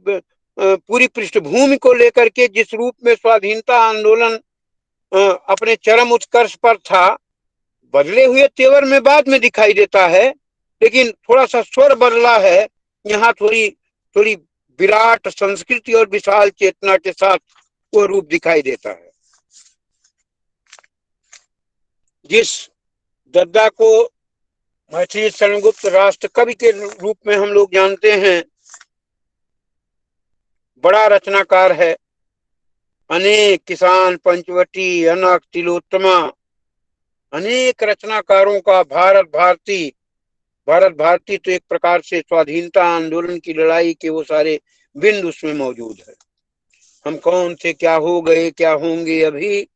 पूरी पृष्ठभूमि को लेकर के जिस रूप में स्वाधीनता आंदोलन अपने चरम उत्कर्ष पर था, बदले हुए तेवर में बाद में दिखाई देता है, लेकिन थोड़ा सा स्वर बदला है। यहाँ थोड़ी थोड़ी विराट संस्कृति और विशाल चेतना के साथ वो रूप दिखाई देता है। जिस दद्दा को मैथिली शरणगुप्त राष्ट्र कवि के रूप में हम लोग जानते हैं, बड़ा रचनाकार है। अनेक किसान, पंचवटी, अनक, तिलोत्तमा, अनेक रचनाकारों का भारत भारती तो एक प्रकार से स्वाधीनता आंदोलन की लड़ाई के वो सारे बिंदु उसमें मौजूद है। हम कौन थे, क्या हो गए, क्या होंगे अभी,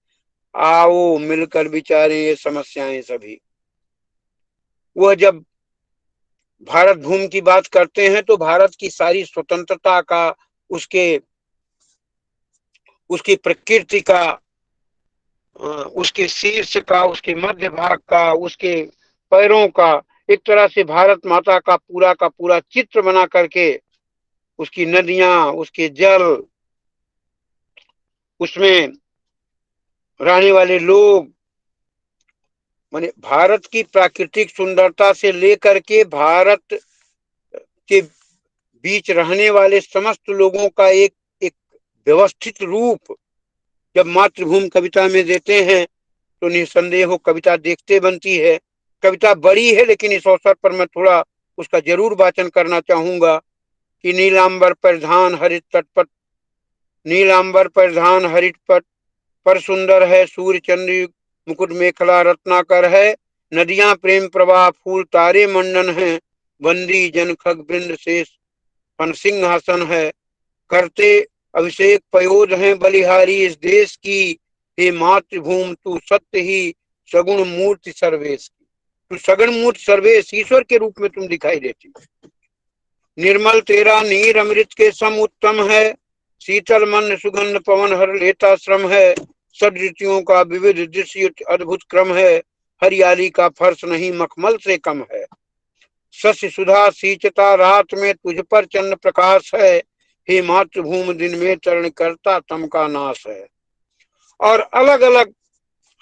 आओ मिलकर विचारें ये समस्याएं सभी। वह जब भारत भूमि की बात करते हैं तो भारत की सारी स्वतंत्रता का, उसकी प्रकृति का, उसके शीर्ष का, उसके मध्य भाग का, उसके पैरों का, एक तरह से भारत माता का पूरा चित्र बना करके, उसकी नदियां, उसके जल, उसमें रहने वाले लोग, माने भारत की प्राकृतिक सुंदरता से लेकर के भारत के बीच रहने वाले समस्त लोगों का एक व्यवस्थित रूप जब मातृभूमि कविता में देते हैं तो निसंदेह हो कविता देखते बनती है। कविता बड़ी है, लेकिन इस अवसर पर मैं थोड़ा उसका जरूर वाचन करना चाहूंगा कि नीलांबर परिधान हरित तटपट, नीलांबर परिधान हरित पट पर सुंदर है, सूर्य चंद्र मुकुट मेखला रत्नाकर है, नदियां प्रेम प्रवाह फूल तारे मंडन है, बंदी जन खग वृंद शेष फन सिंहासन है, करते अभिषेक पयोध हैं बलिहारी इस देश की, हे मातृभूमि तू सत्य ही सगुण मूर्ति सर्वेश की। तू सगुण मूर्ति सर्वेश, ईश्वर के रूप में तुम दिखाई देती। निर्मल तेरा नीर अमृत के सम उत्तम है, शीतल मन सुगंध पवन हर लेता श्रम है, सद ऋतुओं का विविध दृश्य अद्भुत क्रम है, हरियाली का फर्श नहीं मखमल से कम है, शशि सुधा सींचता रात में तुझ पर चंद्र प्रकाश है, हे मातृभूमि दिन में चरण करता तम का नाश है। और अलग अलग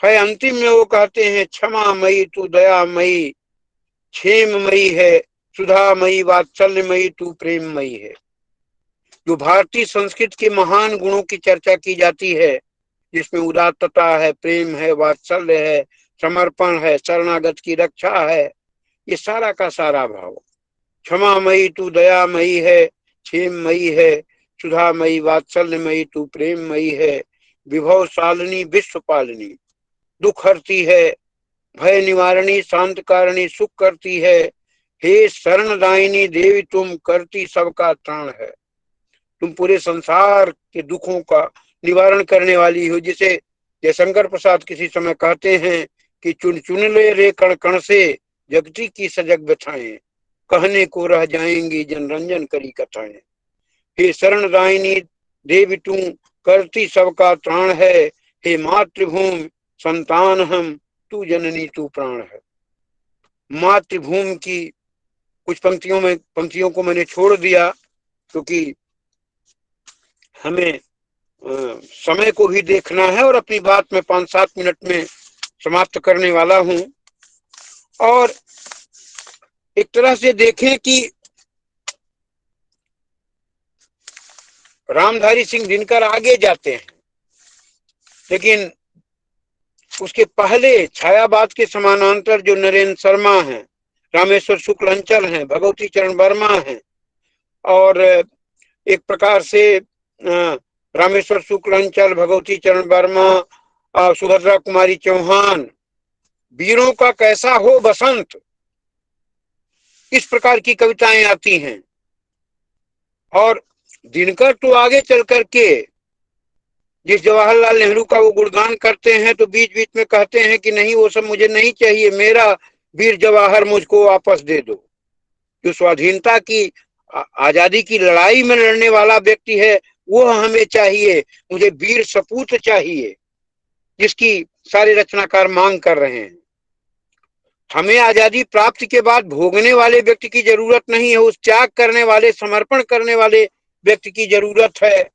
है, अंतिम में वो कहते हैं क्षमा मई तू दयामयी, क्षेम मई है सुधामयी, वात्सल्यमयी तू प्रेममयी है। जो भारतीय संस्कृति के महान गुणों की चर्चा की जाती है, जिसमें उदात्तता है, प्रेम है, वात्सल्य है, समर्पण है, शरणागत की रक्षा है, ये सारा का सारा भाव। क्षमामयी तू दयामयी है, क्षेममयी है सुधामयी, वात्सल्यमयी तू प्रेममयी है, विभव शालिनी विश्व पालिनी, दुख हरती है, भय निवारणी, शांत कारिणी, सुख करती है, हे शरणदायिनी देवी तुम करती सबका त्राण है। तुम पूरे संसार के दुखों का निवारण करने वाली हो। जिसे जयशंकर प्रसाद किसी समय कहते हैं कि चुन चुन ले रे कण कण से, जगती की सजग व्यथाएं, कहने को रह जाएंगी जनरंजन करी कथाएं। हे शरणदायिनी देवी तुम करती सबका त्राण है, हे मातृभूमि संतान हम तू जननी तू प्राण है। मातृभूमि की कुछ पंक्तियों को मैंने छोड़ दिया क्योंकि हमें समय को भी देखना है और अपनी बात में 5-7 मिनट में समाप्त करने वाला हूं। और एक तरह से देखें कि रामधारी सिंह दिनकर आगे जाते हैं, लेकिन उसके पहले छायावाद के समानांतर जो नरेंद्र शर्मा हैं, रामेश्वर शुक्ल अंचल हैं, भगवती चरण वर्मा हैं, और एक प्रकार से रामेश्वर शुक्ल अंचल, भगवती चरण वर्मा, सुभद्रा कुमारी चौहान, वीरों का कैसा हो बसंत, इस प्रकार की कविताएं आती हैं। और दिनकर तो आगे चल करके जिस जवाहरलाल नेहरू का वो गुणगान करते हैं तो बीच बीच में कहते हैं कि नहीं वो सब मुझे नहीं चाहिए, मेरा वीर जवाहर मुझको वापस दे दो। जो स्वाधीनता की आजादी की लड़ाई में लड़ने वाला व्यक्ति है वो हमें चाहिए, मुझे वीर सपूत चाहिए। जिसकी सारे रचनाकार मांग कर रहे हैं। हमें आजादी प्राप्ति के बाद भोगने वाले व्यक्ति की जरूरत नहीं है, उस त्याग करने वाले, समर्पण करने वाले व्यक्ति की जरूरत है,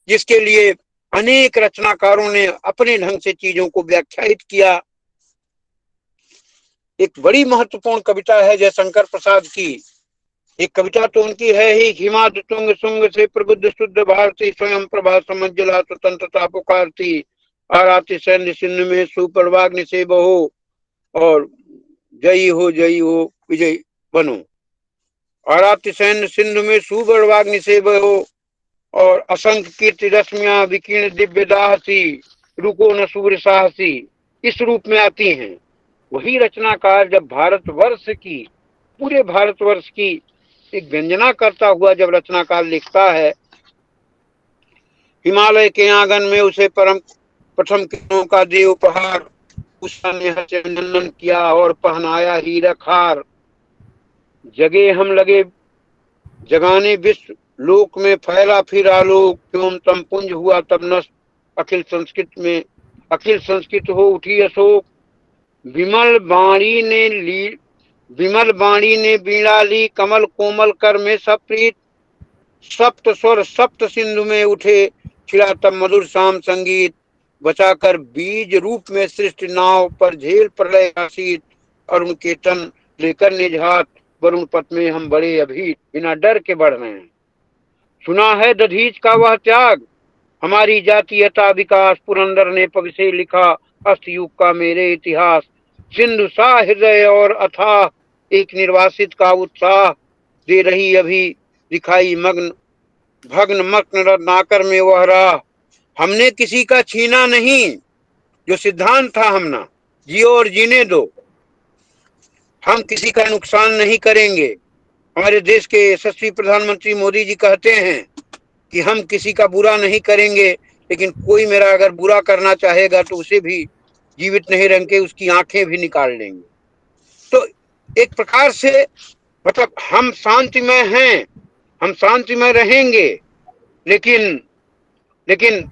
जिसके लिए अनेक रचनाकारों ने अपने ढंग से चीजों को व्याख्यायित किया। एक बड़ी महत्वपूर्ण कविता है जयशंकर प्रसाद की। एक कविता तो उनकी है ही, हिमाद तुंग सुंग से प्रबुद्ध शुद्ध भारती, स्वयं प्रभा समझला स्वतंत्रता पुकारती, आराती सैन्य सिंधु में सुप्रवाग्नि से बहो, और जयी हो विजय बनो। आराती सैन्य सिंधु में सुप्रवाग्नि से बहो, और असंख्य कीर्ति रश्मियां विकीर्ण दिव्य दाहसी, रुको न सूर्य साहसी, इस रूप में आती हैं। वही रचनाकार जब भारतवर्ष की, पूरे भारतवर्ष की एक व्यंजना करता हुआ जब रचनाकार लिखता है, हिमालय के आंगन में उसे परम प्रथम किरणों का दे उपहार, उसका नेह से नंदन किया और पहनाया हीरक हार, जगे हम लगे जगाने विश्व लोक में फैला फिर आलोक, क्यों तम पुंज हुआ तब नष्ट अखिल संस्कृत हो उठी अशोक, विमल बाणी ने बीड़ा ली, कमल कोमल कर में सप्रीत, सप्त स्वर सप्त सिंधु में उठे, छिड़ा तब मधुर शाम संगीत, बचाकर बीज रूप में सृष्टि नाव पर झेल प्रलय आशीत, अरुण के तन लेकर निजात, वरुण पथ में हम बड़े अभी बिना डर के बढ़ रहे हैं। सुना है दधीच का वह त्याग, हमारी जातीयता विकास, पुरंदर ने पग से लिखा अस्त युग का मेरे इतिहास, सिंधु सा हृदय और अथाह एक निर्वासित का उत्साह, दे रही अभी दिखाई मग्न भग्न मग्न रत्नाकर में वह राह, हमने किसी का छीना नहीं, जो सिद्धांत था हमना जियो और जीने दो, हम किसी का नुकसान नहीं करेंगे। हमारे देश के यशस्वी प्रधानमंत्री मोदी जी कहते हैं कि हम किसी का बुरा नहीं करेंगे, लेकिन कोई मेरा अगर बुरा करना चाहेगा तो उसे भी जीवित नहीं रख के उसकी आंखें भी निकाल लेंगे। तो एक प्रकार से मतलब हम शांतिमय हैं, हम शांतिमय रहेंगे, लेकिन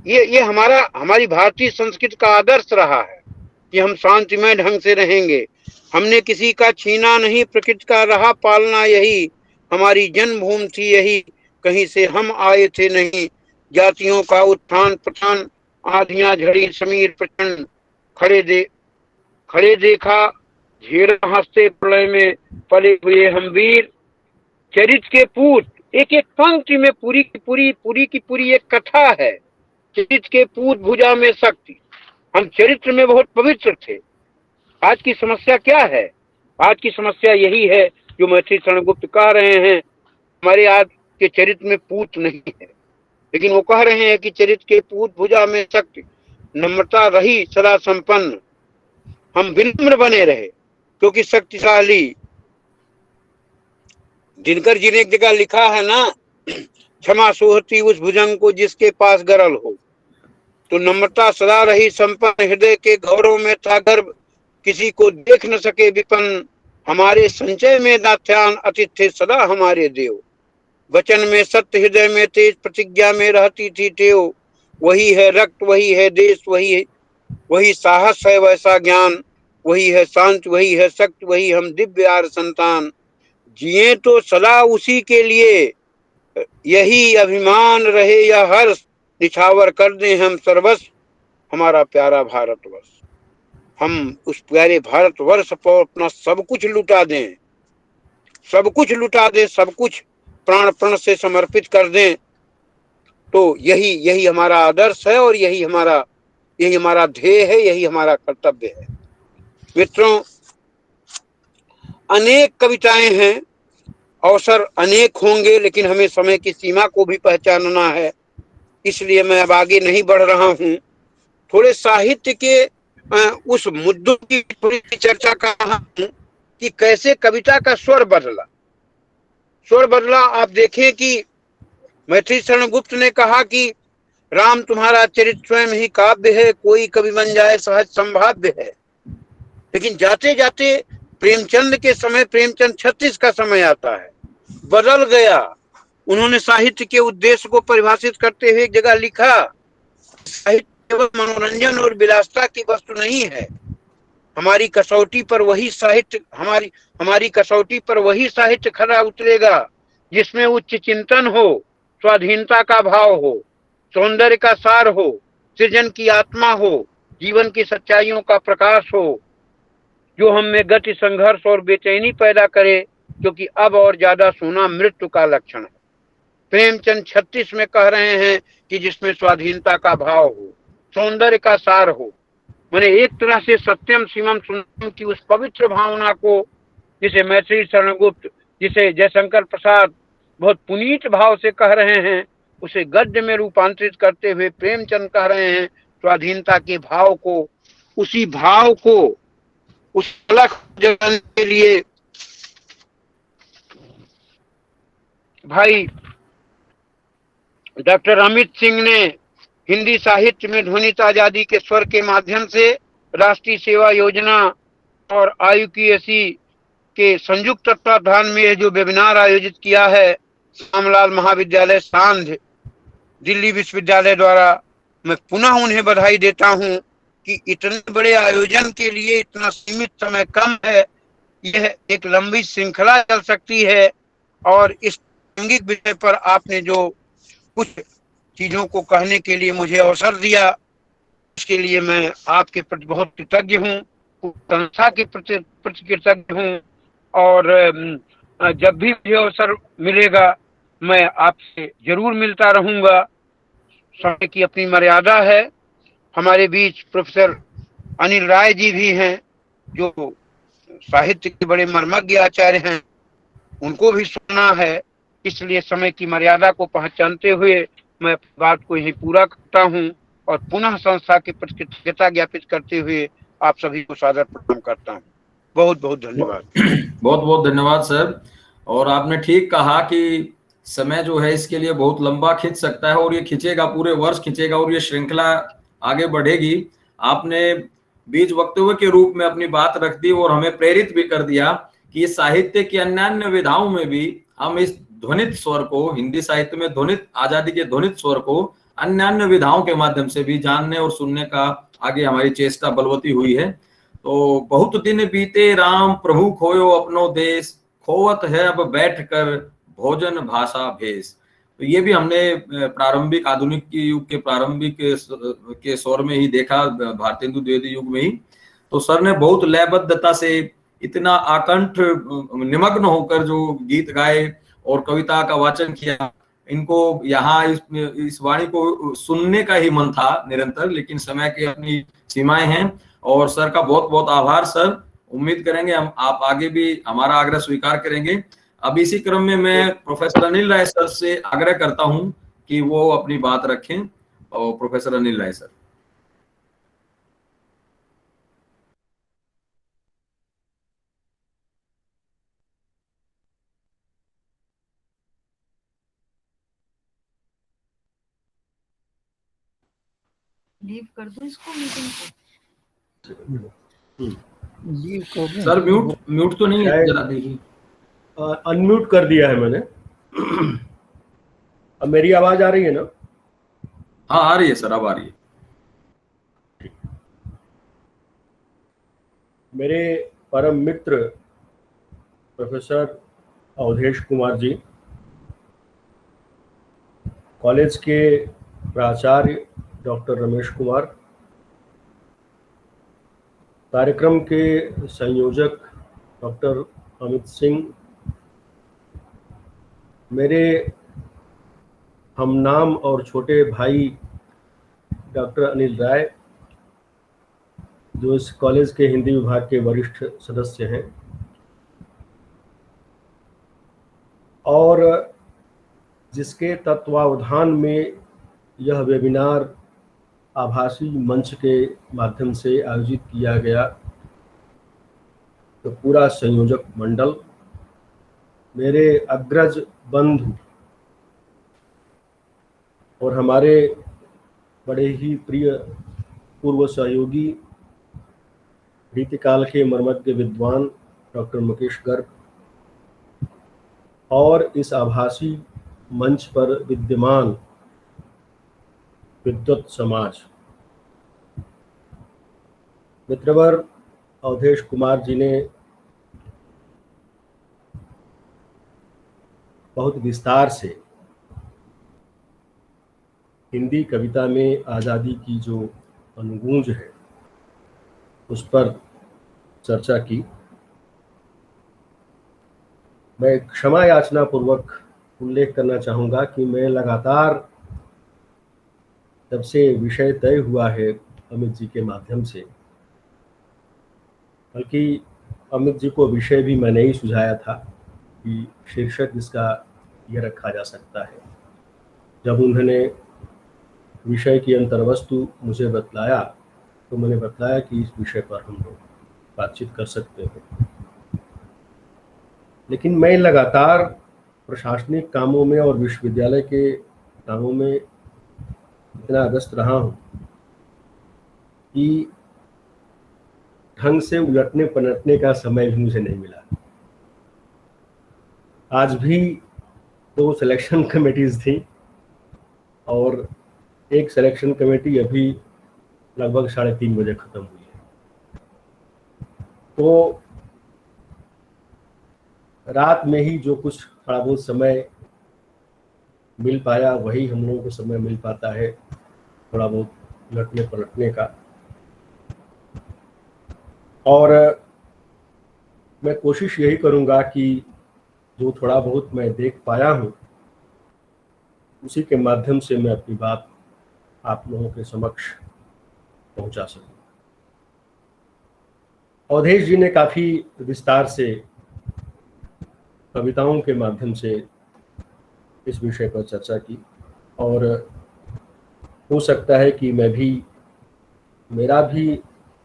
ये हमारी भारतीय संस्कृति का आदर्श रहा है कि हम शांतिमय ढंग से रहेंगे। हमने किसी का छीना नहीं, प्रकृति का रहा पालना यही, हमारी जन्मभूमि थी यही, कहीं से हम आए थे नहीं, जातियों का उत्थान पतन, आधियां झड़ी समीर प्रचंड, खड़े देखा झेड़ा हंसते प्रलय में, पले हुए हम वीर, चरित्र के पूत, एक एक पंक्ति में पूरी की पूरी एक कथा है। चरित्र के पूत भुजा में शक्ति, हम चरित्र में बहुत पवित्र थे। आज की समस्या क्या है? आज की समस्या यही है जो मैथिली शरण गुप्त कह रहे हैं, हमारे आज के चरित्र में पूत नहीं है, लेकिन वो कह रहे हैं कि चरित्र के पूत भुजा में शक्ति, नम्रता रही सदा संपन्न, हम विनम्र बने रहे क्योंकि शक्तिशाली। दिनकर जी ने एक जगह लिखा है ना, क्षमा सोहती उस भुजंग को जिसके पास गरल हो, तो नम्रता सदा रही संपन्न, हृदय के गौरव में था गर्व, किसी को देख न सके विपन्न, हमारे संचय में नाथ्यान अतिथ थे सदा हमारे देव, वचन में सत्य हृदय में तेज, प्रतिज्ञा में रहती थी टेव, वही है रक्त वही है देश, वही साहस है वैसा ज्ञान, वही है शांति वही है शक्ति, वही हम दिव्य आर्य संतान, जिए तो सदा उसी के लिए, यही अभिमान रहे या हर्ष, निछावर कर दें हम सर्वस्व हमारा प्यारा भारतवर्ष। हम उस प्यारे भारतवर्ष पर अपना सब कुछ लुटा दें, सब कुछ प्राण प्रण से समर्पित कर दें, तो यही हमारा आदर्श है और यही हमारा ध्येय है, यही हमारा कर्तव्य है। मित्रों, अनेक कविताएं हैं, अवसर अनेक होंगे, लेकिन हमें समय की सीमा को भी पहचानना है, इसलिए मैं अब आगे नहीं बढ़ रहा हूं। थोड़े साहित्य के उस मुद्दों की थोड़ी चर्चा कर रहा हूं कि कैसे कविता का स्वर बदला। आप देखें कि मैथिली शरण गुप्त ने कहा कि राम तुम्हारा चरित्र स्वयं ही काव्य है, कोई कवि बन जाए सहज संभाव्य है, लेकिन जाते जाते प्रेमचंद के समय, प्रेमचंद 36 का समय आता है, बदल गया। उन्होंने साहित्य के उद्देश्य को परिभाषित करते हुए एक जगह लिखा, साहित्य केवल मनोरंजन और विलासता की वस्तु नहीं है। हमारी कसौटी पर वही साहित्य हमारी कसौटी पर वही साहित्य खरा उतरेगा जिसमें उच्च चिंतन हो, स्वाधीनता का भाव हो, सौंदर्य का सार हो, सृजन की आत्मा हो, जीवन की सच्चाइयों का प्रकाश हो, जो हम में गति, संघर्ष और बेचैनी पैदा करे, क्योंकि अब और ज्यादा सोना मृत्यु का लक्षण है। प्रेमचंद 36 में कह रहे हैं कि जिसमें स्वाधीनता का भाव हो, सौंदर्य का सार हो, मैंने एक तरह से सत्यम शिवम सुंदरम की उस पवित्र भावना को, जिसे मैत्री शरणगुप्त, जिसे जयशंकर प्रसाद बहुत पुनीत भाव से कह रहे हैं, उसे गद्य में रूपांतरित करते हुए प्रेमचंद कह रहे हैं स्वाधीनता के भाव को, उसी भाव को उस अलख जगाने के लिए भाई डॉक्टर अमित सिंह ने हिंदी साहित्य में ध्वनित आजादी के स्वर के माध्यम से राष्ट्रीय सेवा योजना और IUCAC के संयुक्त तत्वाधान में जो वेबिनार आयोजित किया है श्यामलाल महाविद्यालय सांध दिल्ली विश्वविद्यालय द्वारा, मैं पुनः उन्हें बधाई देता हूं कि इतने बड़े आयोजन के लिए इतना सीमित समय कम है। यह एक लंबी श्रृंखला चल सकती है और इस प्रासंगिक विषय पर आपने जो कुछ चीजों को कहने के लिए मुझे अवसर दिया, इसके लिए मैं आपके प्रति बहुत कृतज्ञ हूँ, संस्था के प्रति कृतज्ञ हूँ। और जब भी मुझे अवसर मिलेगा मैं आपसे जरूर मिलता रहूंगा। समय की अपनी मर्यादा है। हमारे बीच प्रोफेसर अनिल राय जी भी हैं जो साहित्य के बड़े मर्मज्ञ आचार्य हैं, उनको भी सुनना है, इसलिए समय की मर्यादा को पहचानते हुए मैं बात को यही पूरा करता हूं और पुनः संस्था के प्रति कृतज्ञता ज्ञापित करते हुए आप सभी को सादर प्रणाम करता हूं। बहुत बहुत धन्यवाद। बहुत बहुत धन्यवाद सर। और आपने ठीक कहा कि समय जो है इसके लिए बहुत लंबा खिंच सकता है और ये खिंचेगा, पूरे वर्ष खिंचेगा और ये श्रृंखला आगे बढ़ेगी। आपने बीच वक्तव्य के रूप में अपनी बात रख दी और हमें प्रेरित भी कर दिया कि इस साहित्य की अन्य विधाओं में भी हम इस ध्वनित स्वर को, हिंदी साहित्य में ध्वनित आजादी के ध्वनित स्वर को अन्य विधाओं के माध्यम से भी जानने और सुनने का आगे हमारी चेष्टा बलवती हुई है। तो बहुत दिन बीते राम प्रभु खोयो अपनो देश, खोवत है अब बैठ कर भोजन भाषा भेष। तो ये भी हमने प्रारंभिक आधुनिक युग के प्रारंभिक के स्वर में ही देखा, भारतेंदु द्विवेदी युग में ही। तो सर ने बहुत लयबद्धता से इतना आकंठ निमग्न होकर जो गीत गाए और कविता का वाचन किया, इनको यहाँ इस वाणी को सुनने का ही मन था निरंतर, लेकिन समय की अपनी सीमाएं हैं। और सर का बहुत बहुत आभार सर। उम्मीद करेंगे हम आप आगे भी हमारा आग्रह स्वीकार करेंगे। अब इसी क्रम में मैं प्रोफेसर अनिल राय सर से आग्रह करता हूं कि वो अपनी बात रखें। और प्रोफेसर अनिल राय सर। लीव कर दो इसको, मीटिंग को लीव कर दूं? सर म्यूट तो नहीं है, जरा देखिए। अनम्यूट कर दिया है मैंने। अब मेरी आवाज आ रही है ना? हाँ आ रही है सर, अब आ रही है। मेरे परम मित्र प्रोफेसर अवधेश कुमार जी, कॉलेज के प्राचार्य डॉक्टर रमेश कुमार, कार्यक्रम के संयोजक डॉक्टर अमित सिंह, मेरे हमनाम और छोटे भाई डॉक्टर अनिल राय, जो इस कॉलेज के हिंदी विभाग के वरिष्ठ सदस्य हैं, और जिसके तत्वावधान में यह वेबिनार आभासी मंच के माध्यम से आयोजित किया गया, तो पूरा संयोजक मंडल, मेरे अग्रज बंधु और हमारे बड़े ही प्रिय पूर्व सहयोगी रीतिकाल के मर्मज्ञ विद्वान डॉक्टर मुकेश गर्ग, और इस आभासी मंच पर विद्यमान विद्वत समाज, मित्रवर अवधेश कुमार जी ने बहुत विस्तार से हिंदी कविता में आज़ादी की जो अनुगूंज है उस पर चर्चा की। मैं क्षमा याचना पूर्वक उल्लेख करना चाहूँगा कि मैं लगातार जब से विषय तय हुआ है अमित जी के माध्यम से, बल्कि अमित जी को विषय भी मैंने ही सुझाया था कि शीर्षक इसका यह रखा जा सकता है। जब उन्होंने विषय की अंतर्वस्तु मुझे बतलाया तो मैंने बतलाया कि इस विषय पर हम लोग बातचीत कर सकते हैं। लेकिन मैं लगातार प्रशासनिक कामों में और विश्वविद्यालय के कामों में इतना व्यस्त रहा हूँ कि ढंग से उलटने पलटने का समय भी मुझे नहीं मिला। आज भी 2 सिलेक्शन कमेटीज थी और एक सिलेक्शन कमेटी अभी लगभग 3:30 बजे ख़त्म हुई है। तो रात में ही जो कुछ थोड़ा बहुत समय मिल पाया वही हम लोगों को समय मिल पाता है थोड़ा बहुत उलटने पलटने का। और मैं कोशिश यही करूँगा कि जो थोड़ा बहुत मैं देख पाया हूँ उसी के माध्यम से मैं अपनी बात आप लोगों के समक्ष पहुंचा सकूं। अवधेश जी ने काफ़ी विस्तार से कविताओं के माध्यम से इस विषय पर चर्चा की और हो सकता है कि मेरा भी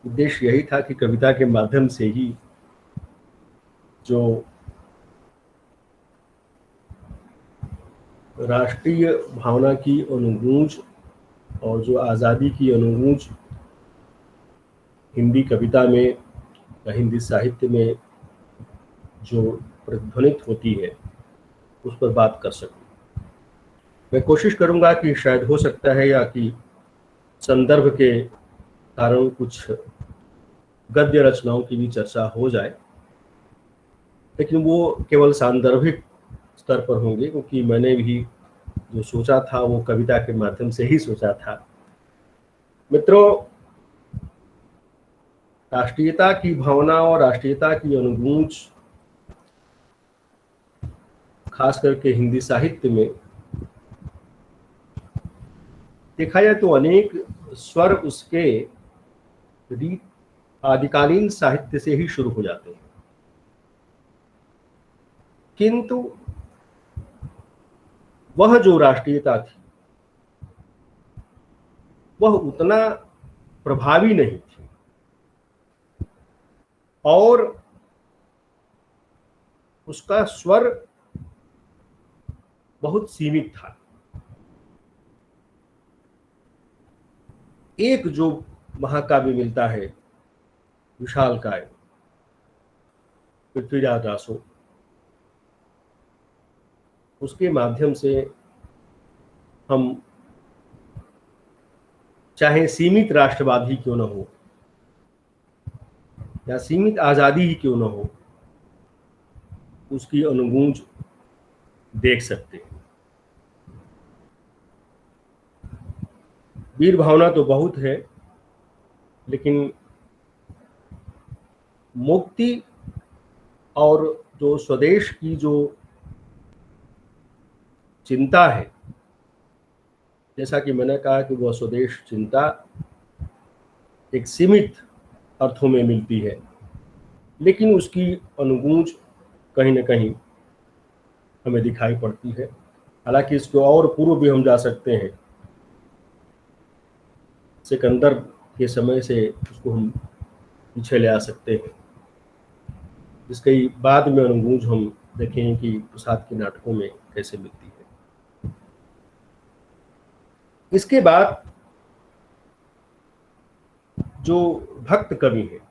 उद्देश्य यही था कि कविता के माध्यम से ही जो राष्ट्रीय भावना की अनुगूंज और जो आज़ादी की अनुगूंज हिंदी कविता में या हिंदी साहित्य में जो प्रतिध्वनित होती है उस पर बात कर सकूं। मैं कोशिश करूंगा कि शायद हो सकता है या कि संदर्भ के कारण कुछ गद्य रचनाओं की भी चर्चा हो जाए, लेकिन वो केवल सांदर्भिक स्तर पर होंगे क्योंकि मैंने भी जो सोचा था वो कविता के माध्यम से ही सोचा था। मित्रों, राष्ट्रीयता की भावना और राष्ट्रीयता की अनुगूंज खास करके हिंदी साहित्य में देखा जाए तो अनेक स्वर उसके आदिकालीन साहित्य से ही शुरू हो जाते हैं, किंतु वह जो राष्ट्रीयता थी वह उतना प्रभावी नहीं थी और उसका स्वर बहुत सीमित था। एक जो महाकाव्य मिलता है विशालकाय पृथ्वीराज रासो, उसके माध्यम से हम चाहे सीमित राष्ट्रवाद ही क्यों न हो या सीमित आज़ादी ही क्यों न हो उसकी अनुगूंज देख सकते हैं। वीर भावना तो बहुत है, लेकिन मुक्ति और जो स्वदेश की जो चिंता है, जैसा कि मैंने कहा कि वह स्वदेश चिंता एक सीमित अर्थों में मिलती है, लेकिन उसकी अनुगूंज कहीं न कहीं हमें दिखाई पड़ती है। हालांकि इसको और पूर्व भी हम जा सकते हैं, सिकंदर के समय से उसको हम पीछे ले आ सकते हैं, जिसके बाद में अनुगूंज हम देखें कि प्रसाद के नाटकों में कैसे मिलती है। इसके बाद जो भक्त कवि हैं,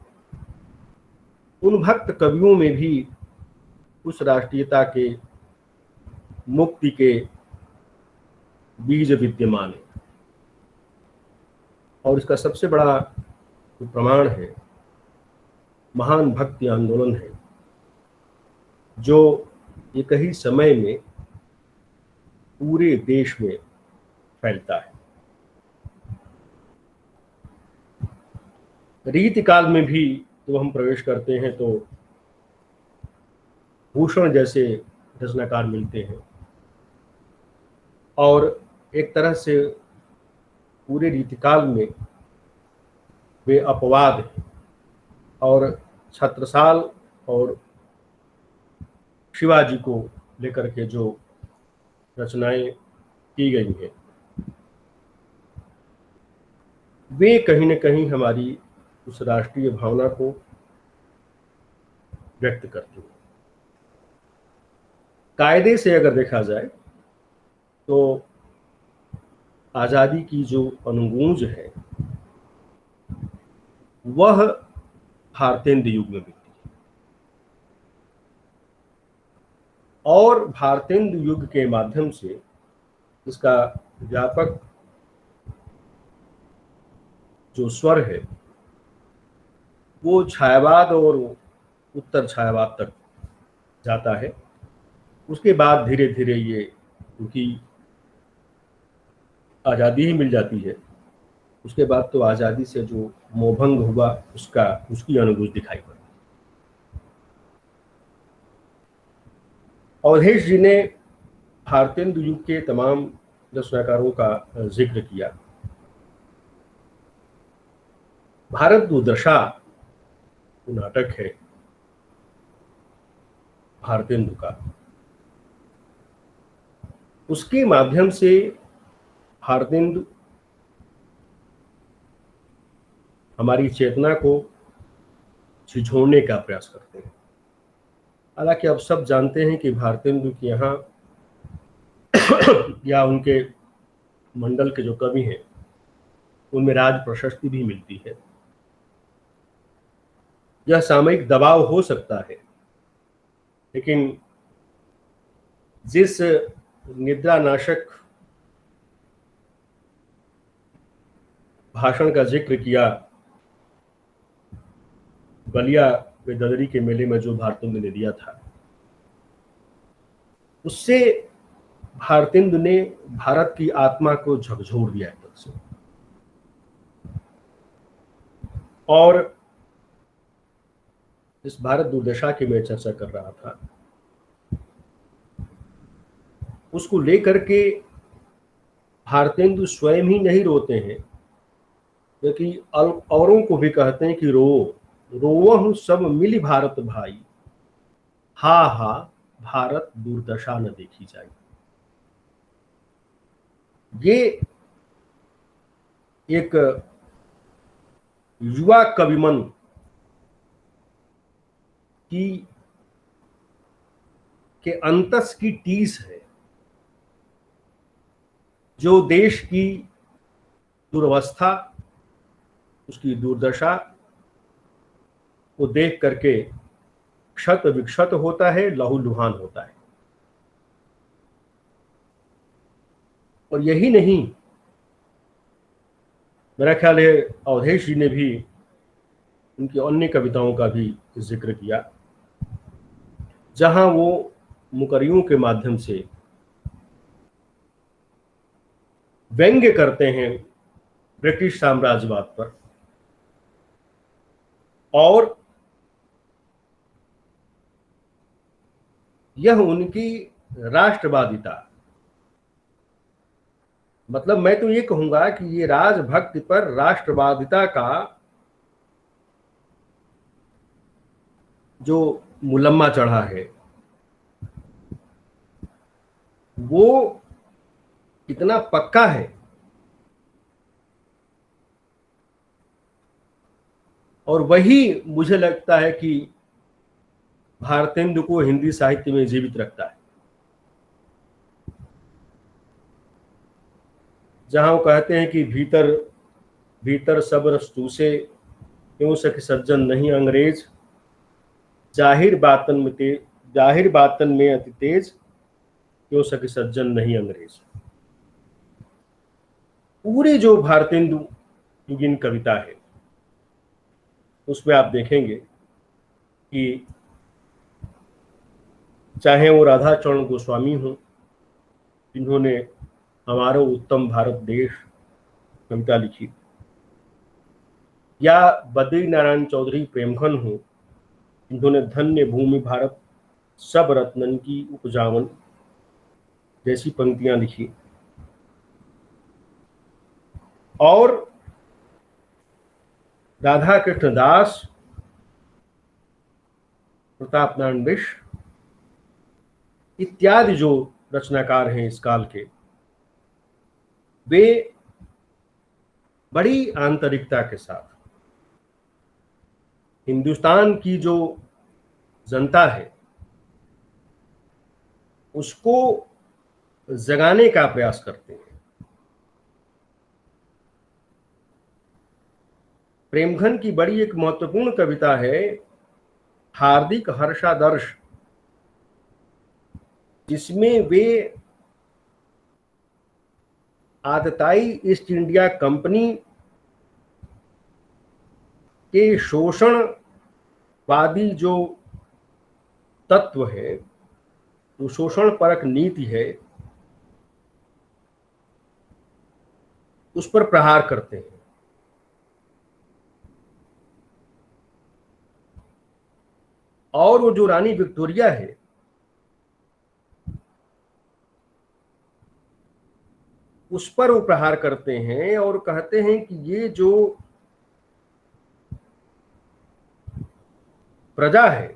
उन भक्त कवियों में भी उस राष्ट्रीयता के मुक्ति के बीज विद्यमान है और इसका सबसे बड़ा तो प्रमाण है, महान भक्ति आंदोलन है जो एक ही समय में पूरे देश में फैलता है। रीतिकाल में भी जब हम प्रवेश करते हैं तो भूषण जैसे रचनाकार मिलते हैं और एक तरह से पूरे रीतिकाल में वे अपवाद हैं और छत्रसाल और शिवाजी को लेकर के जो रचनाएं की गई हैं वे कहीं न कहीं हमारी उस राष्ट्रीय भावना को व्यक्त करती हैं। कायदे से अगर देखा जाए तो आज़ादी की जो अनुगूंज है वह भारतेंदु युग में मिलती है और भारतेंदु युग के माध्यम से इसका व्यापक जो स्वर है वो छायावाद और उत्तर छायावाद तक जाता है। उसके बाद धीरे धीरे ये उनकी आज़ादी ही मिल जाती है। उसके बाद तो आज़ादी से जो मोहभंग हुआ उसकी अनुगूंज दिखाई पड़ी। अवधेश जी ने भारतेंदु युग के तमाम रचनाकारों का जिक्र किया। भारत दुर्दशा नाटक है भारतेंदु का, उसके माध्यम से भारतेंदु हमारी चेतना को झिझोड़ने का प्रयास करते हैं। हालांकि अब सब जानते हैं कि भारतेंदु के यहाँ या उनके मंडल के जो कवि हैं उनमें राज प्रशस्ति भी मिलती है। यह सामयिक दबाव हो सकता है, लेकिन जिस निद्रानाशक भाषण का जिक्र किया बलिया व ददरी के मेले में जो भारतेंदु ने दिया था, उससे भारतेंदु ने भारत की आत्मा को झकझोर दिया एक तरह से। और इस भारत दुर्दशा की मैं चर्चा कर रहा था, उसको लेकर के भारतेंदु स्वयं ही नहीं रोते हैं, बल्कि औरों को भी कहते हैं कि रोवहु सब मिली भारत भाई, हा हा भारत दुर्दशा न देखी जाए। ये एक युवा कविमन के अंतस की टीस है जो देश की दुर्वस्था, उसकी दुर्दशा को देख करके क्षत विक्षत होता है, लहूलुहान होता है। और यही नहीं, मेरा ख्याल है अवधेश जी ने भी उनकी अन्य कविताओं का भी जिक्र किया, जहां वो मुकरियों के माध्यम से व्यंग्य करते हैं ब्रिटिश साम्राज्यवाद पर और यह उनकी राष्ट्रवादिता, मतलब मैं तो ये कहूंगा कि ये राजभक्ति पर राष्ट्रवादिता का जो मुलम्मा चढ़ा है वो कितना पक्का है और वही मुझे लगता है कि भारतेंदु को हिंदी साहित्य में जीवित रखता है। जहां वो कहते हैं कि भीतर भीतर सब रस चूसे, क्यों सके सज्जन नहीं अंग्रेज, जाहिर बातन में अति तेज, क्यों सके सज्जन नहीं अंग्रेज। पूरी जो भारतेंदु युगीन कविता है उसमें आप देखेंगे कि चाहे वो राधा चरण गोस्वामी हों, जिन्होंने हमारा उत्तम भारत देश कविता लिखी, या बद्री नारायण चौधरी प्रेमघन हों, जिन्होंने धन्य भूमि भारत सब रत्नन की उपजावन जैसी पंक्तियां लिखी, और राधा कृष्ण दास, प्रताप नारायण मिश्र इत्यादि जो रचनाकार हैं इस काल के, वे बड़ी आंतरिकता के साथ हिंदुस्तान की जो जनता है उसको जगाने का प्रयास करते हैं। प्रेमघन की बड़ी एक महत्वपूर्ण कविता है हार्दिक हर्षादर्श, जिसमें वे आतताई ईस्ट इंडिया कंपनी के शोषणवादी जो तत्व है, जो शोषण परक नीति है, उस पर प्रहार करते हैं। और वो जो रानी विक्टोरिया है, उस पर वो प्रहार करते हैं और कहते हैं कि ये जो प्रजा है,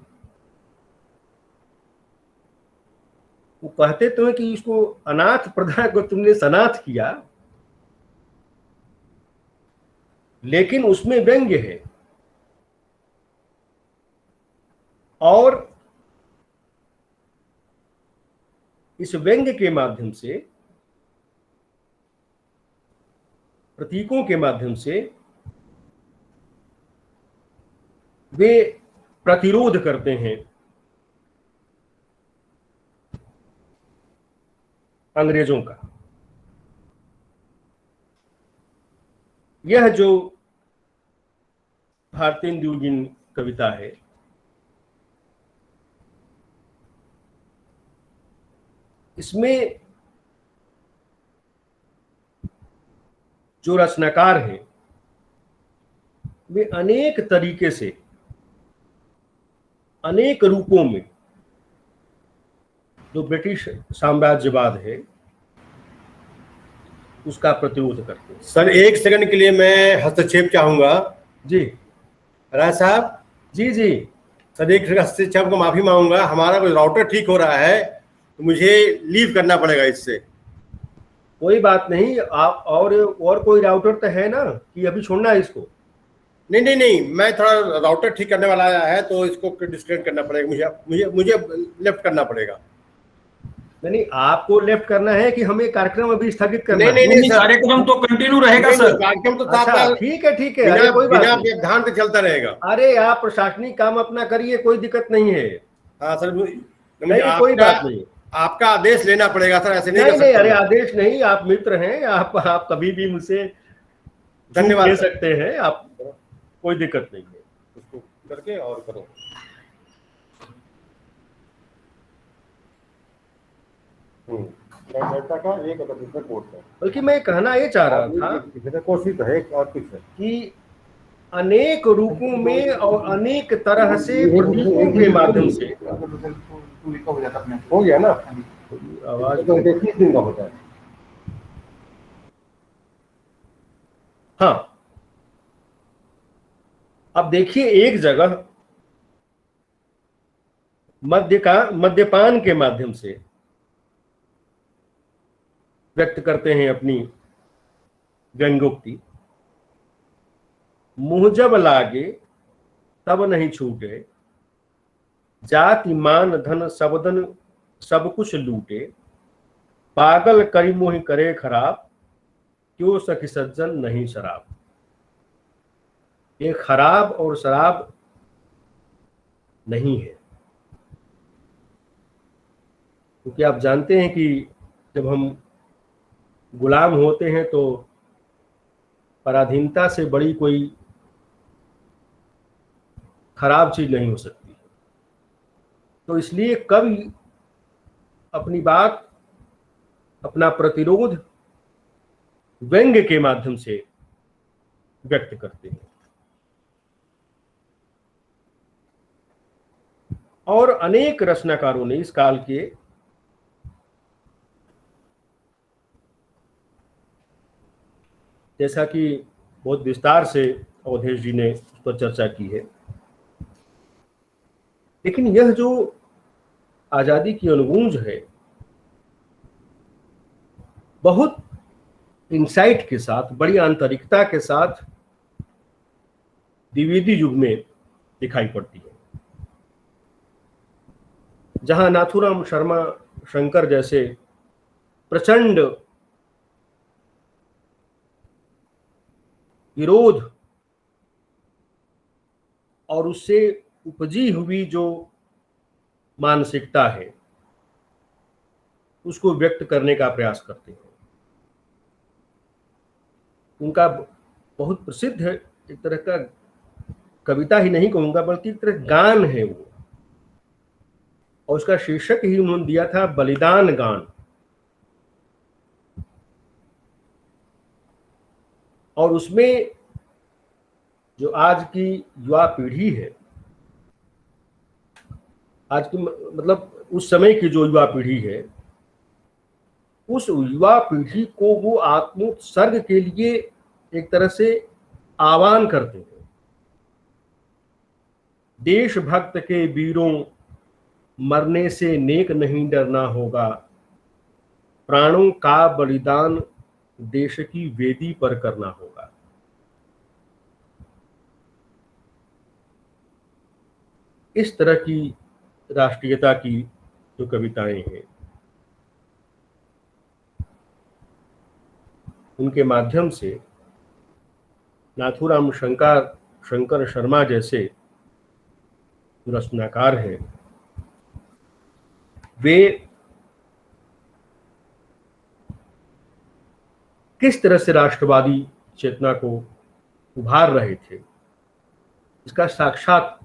वो कहते तो है कि इसको अनाथ प्रजा को तुमने सनाथ किया, लेकिन उसमें व्यंग्य है। और इस व्यंग्य के माध्यम से, प्रतीकों के माध्यम से वे प्रतिरोध करते हैं अंग्रेजों का। यह जो भारतेंदु की कविता है, इसमें जो रचनाकार हैं वे अनेक तरीके से, अनेक रूपों में जो ब्रिटिश साम्राज्यवाद है उसका प्रतिरोध करते हैं। सर एक सेकंड के लिए मैं हस्तक्षेप चाहूंगा। जी राय साहब। जी जी सर एक हस्तक्षेप को माफी मांगूंगा, हमारा कोई राउटर ठीक हो रहा है तो मुझे लीव करना पड़ेगा इससे। कोई बात नहीं, आप और कोई राउटर तो है ना कि अभी छोड़ना है इसको? नहीं, मैं थोड़ा राउटर ठीक करने वाला आया है तो इसको डिस्कनेक्ट करना पड़ेगा, मुझे लेफ्ट करना पड़ेगा। नहीं, आपको लेफ्ट करना है कि हमें कार्यक्रम अभी स्थगित करना है? नहीं सर, कार्यक्रम तो कंटिन्यू रहेगा सर। कार्यक्रम तो अच्छा, ठीक है, अरे कोई बात बिना नहीं, व्यवधान से चलता रहेगा। अरे आप प्रशासनिक काम अपना करिए, कोई दिक्कत नहीं है। हाँ सर, नहीं कोई बात नहीं, आपका आदेश लेना पड़ेगा सर, ऐसे नहीं कर नहीं, सकते। अरे आदेश नहीं, आप मित्र हैं, आप कभी भी मुझसे धन्यवाद ले सकते हैं, आप कोई दिक्कत नहीं है। उसको करके और करो। का एक कोर्स है, बल्कि मैं कहना ये चाह रहा था कोशिश है और कुछ है कि अनेक रूपों में और अनेक तरह से प्रतीकों के माध्यम से हो गया ना, आवाज तो 21 दिन का होता है। हाँ, अब देखिए एक जगह मद्यपान के माध्यम से व्यक्त करते हैं अपनी व्यंग्योक्ति। मुँह जब लागे तब नहीं छूटे, जाति मान धन सबदन सब कुछ लूटे, पागल करी मोहि करे खराब, क्यों सखी सज्जन नहीं शराब। ये खराब और शराब नहीं है, क्योंकि आप जानते हैं कि जब हम गुलाम होते हैं तो पराधीनता से बड़ी कोई खराब चीज नहीं हो सकती। तो इसलिए कवि अपनी बात, अपना प्रतिरोध व्यंग्य के माध्यम से व्यक्त करते हैं। और अनेक रचनाकारों ने इस काल के जैसा कि बहुत विस्तार से अवधेश जी ने उस पर चर्चा की है, लेकिन यह जो आजादी की अनुगूंज है बहुत इंसाइट के साथ, बड़ी आंतरिकता के साथ द्विवेदी युग में दिखाई पड़ती है, जहां नाथूराम शर्मा शंकर जैसे प्रचंड विरोध और उससे उपजी हुई जो मानसिकता है उसको व्यक्त करने का प्रयास करते हैं। उनका बहुत प्रसिद्ध है, एक तरह का कविता ही नहीं कहूंगा बल्कि एक तरह गान है वो, और उसका शीर्षक ही उन्होंने दिया था बलिदान गान। और उसमें जो आज की युवा पीढ़ी है, आज की मतलब उस समय की जो युवा पीढ़ी है, उस युवा पीढ़ी को वो आत्मोत्सर्ग के लिए एक तरह से आह्वान करते हैं। देशभक्त के वीरों मरने से नेक नहीं डरना होगा, प्राणों का बलिदान देश की वेदी पर करना होगा। इस तरह की राष्ट्रीयता की जो कविताएं हैं, उनके माध्यम से नाथूराम शंकर शर्मा जैसे रचनाकार हैं, वे किस तरह से राष्ट्रवादी चेतना को उभार रहे थे, इसका साक्षात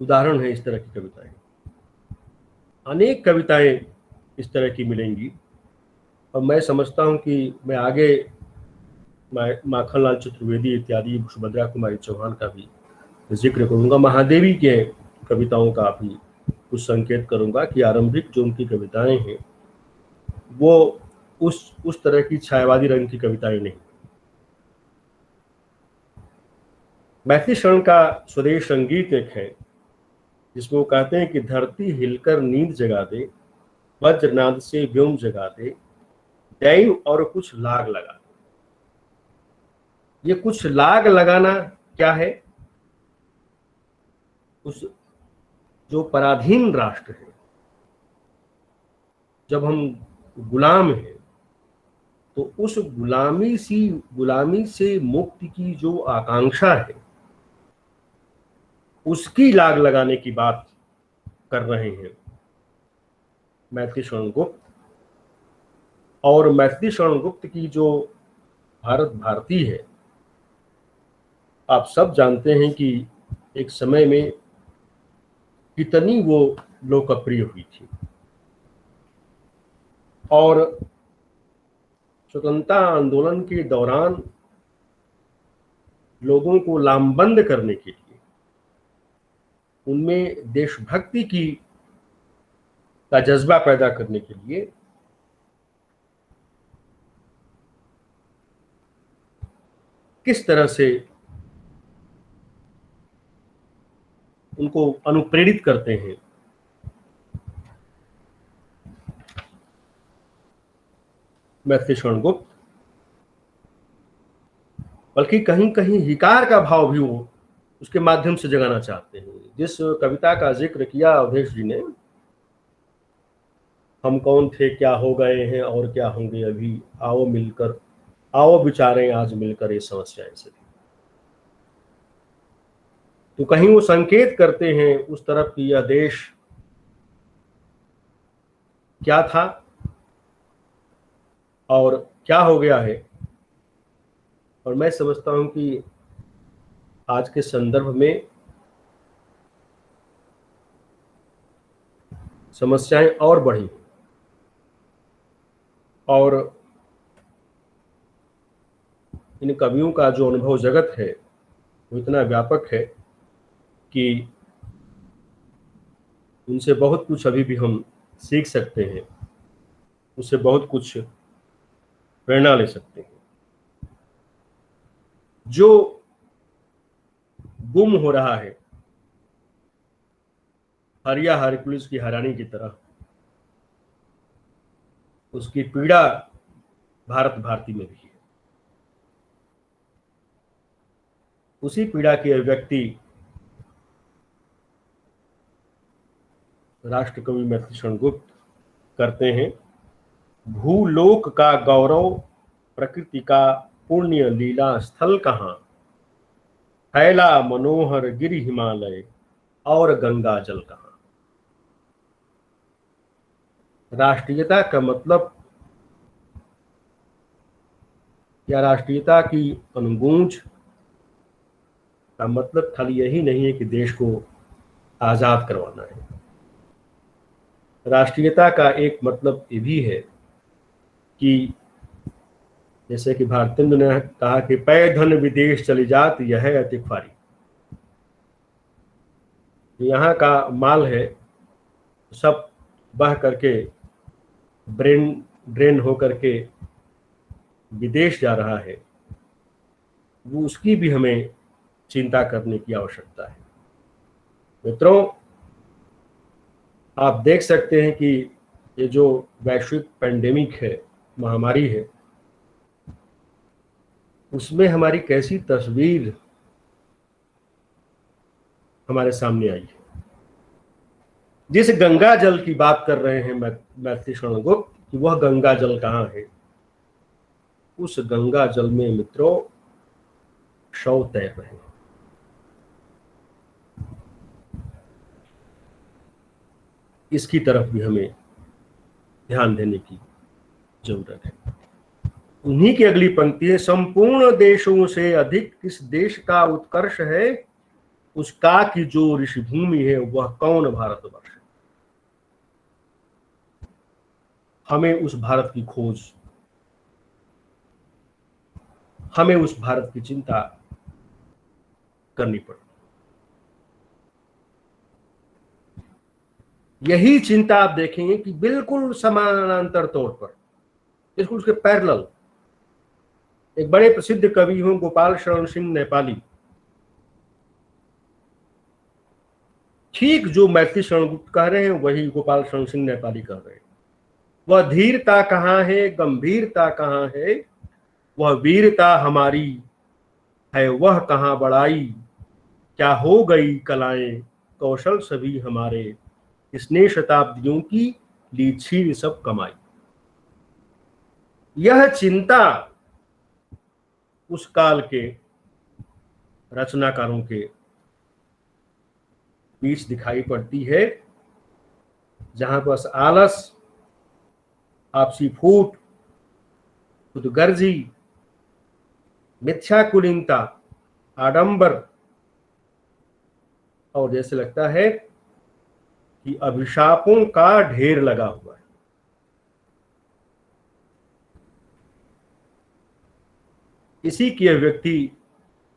उदाहरण है इस तरह की कविताएं। अनेक कविताएं इस तरह की मिलेंगी, और मैं समझता हूं कि मैं आगे माखनलाल चतुर्वेदी इत्यादि, सुभद्रा कुमारी चौहान का भी जिक्र करूंगा, महादेवी के कविताओं का भी कुछ संकेत करूंगा कि आरंभिक जो उनकी कविताएं हैं वो उस तरह की छायावादी रंग की कविताएं नहीं। मैथिली शरण का स्वदेश संगीत एक है जिसमें वो कहते हैं कि धरती हिलकर नींद जगा दे, वज्रनाद से व्योम जगा दे, दैव और कुछ लाग लगा दे। ये कुछ लाग लगाना क्या है? उस जो पराधीन राष्ट्र है, जब हम गुलाम हैं, तो उस गुलामी से मुक्ति की जो आकांक्षा है उसकी लाग लगाने की बात कर रहे हैं मैथिली शरण गुप्त। और मैथिली शरण गुप्त की जो भारत भारती है, आप सब जानते हैं कि एक समय में कितनी वो लोकप्रिय हुई थी, और स्वतंत्रता आंदोलन के दौरान लोगों को लामबंद करने के लिए, उनमें देशभक्ति का जज्बा पैदा करने के लिए किस तरह से उनको अनुप्रेरित करते हैं, मैथिली शरण गुप्त। बल्कि कहीं कहीं हिकार का भाव भी वो उसके माध्यम से जगाना चाहते हैं। जिस कविता का जिक्र किया अवधेश जी ने, हम कौन थे क्या हो गए हैं और क्या होंगे अभी, आओ विचारें आज मिलकर ये समस्याएं से। तो कहीं वो संकेत करते हैं उस तरफ कि यह देश क्या था और क्या हो गया है। और मैं समझता हूं कि आज के संदर्भ में समस्याएं और बढ़ी और इन कवियों का जो अनुभव जगत है वो इतना व्यापक है कि उनसे बहुत कुछ अभी भी हम सीख सकते हैं, उससे बहुत कुछ प्रेरणा ले सकते हैं। जो गुम हो रहा है हरिया हरकुलिस की हरानी की तरह, उसकी पीड़ा भारत भारती में भी है। उसी पीड़ा की अभिव्यक्ति राष्ट्रकवि मैथिलीशरण गुप्त करते हैं। भूलोक का गौरव, प्रकृति का पुण्य लीला स्थल कहाँ, फैला मनोहर गिरि हिमालय और गंगा जल कहाँ। राष्ट्रीयता का मतलब या राष्ट्रीयता की अनुगूंज का मतलब खाली यही नहीं है कि देश को आजाद करवाना है। राष्ट्रीयता का एक मतलब ये भी है कि जैसे कि भारतेंदु ने कहा कि पै धन विदेश चली जात यह है अति फारी। यहाँ का माल है सब बह करके ड्रेन हो करके विदेश जा रहा है, वो उसकी भी हमें चिंता करने की आवश्यकता है। मित्रों, आप देख सकते हैं कि ये जो वैश्विक पैंडेमिक है, महामारी है, उसमें हमारी कैसी तस्वीर हमारे सामने आई है। जिस गंगा जल की बात कर रहे हैं मैथिलीशरण गुप्त कि वह गंगा जल कहाँ है, उस गंगा जल में मित्रों शव तैर रहे हैं। इसकी तरफ भी हमें ध्यान देने की जरूरत है। उन्हीं की अगली पंक्ति है, संपूर्ण देशों से अधिक किस देश का उत्कर्ष है, उसका की जो ऋषिभूमि है वह कौन भारतवर्ष है। हमें उस भारत की खोज, हमें उस भारत की चिंता करनी पड़ेगी। यही चिंता आप देखेंगे कि बिल्कुल समानांतर तौर पर, बिल्कुल उसके पैरेलल, एक बड़े प्रसिद्ध कवि हूं गोपाल शरण सिंह नेपाली, ठीक जो मैथिलीशरण गुप्त कह रहे हैं वही गोपाल शरण सिंह नेपाली कह रहे हैं। वह धीरता कहाँ है, गंभीरता कहाँ है, वह वीरता हमारी है, वह कहाँ बड़ाई, क्या हो गई कलाएं, कौशल सभी हमारे, इसने शताब्दियों की ली छीन सब कमाई। यह चिंता उस काल के रचनाकारों के बीच दिखाई पड़ती है, जहां बस आलस, आपसी फूट, खुदगर्जी, मिथ्याकुलीनता, आडंबर और जैसे लगता है कि अभिशापों का ढेर लगा हुआ है। इसी की अभिव्यक्ति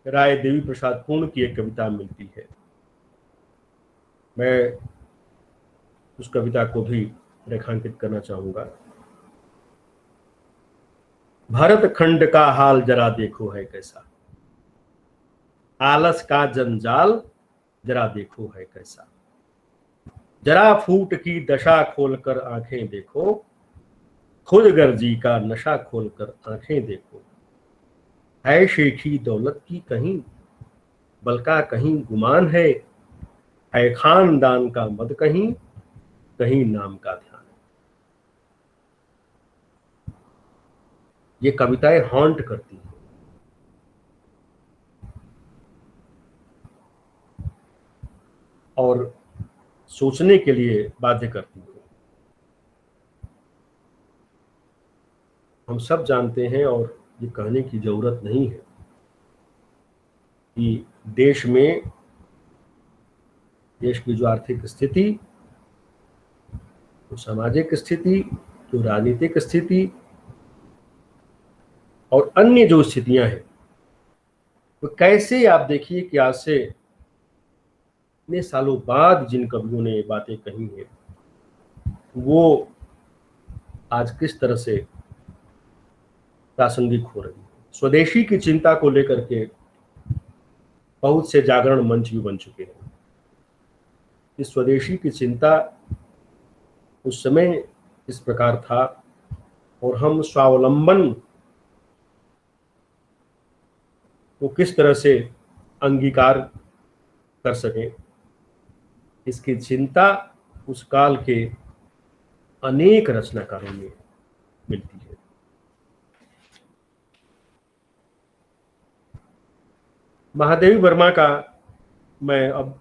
राय देवी प्रसाद पूर्ण की एक कविता मिलती है। मैं उस कविता को भी रेखांकित करना चाहूंगा। भारत खंड का हाल जरा देखो है कैसा, आलस का जंजाल जरा देखो है कैसा, जरा फूट की दशा खोलकर आंखें देखो, खुदगर्जी का नशा खोलकर आंखें देखो, है शेखी दौलत की कहीं, बल्कि कहीं गुमान है खानदान का मद कहीं, कहीं नाम का ध्यान। ये कविताएं हॉन्ट करती हैं और सोचने के लिए बाध्य करती हैं। हम सब जानते हैं और ये कहने की जरूरत नहीं है कि देश में, देश की जो आर्थिक स्थिति तो सामाजिक स्थिति, तो राजनीतिक स्थिति और अन्य जो स्थितियां हैं, वो कैसे आप देखिए कि आज से इतने सालों बाद जिन कवियों ने ये बातें कही हैं वो आज किस तरह से प्रासंगिक हो रही है। स्वदेशी की चिंता को लेकर के बहुत से जागरण मंच भी बन चुके हैं। इस स्वदेशी की चिंता उस समय इस प्रकार था और हम स्वावलंबन को किस तरह से अंगीकार कर सकें, इसकी चिंता उस काल के अनेक रचनाकारों में मिलती है। महादेवी वर्मा का मैं अब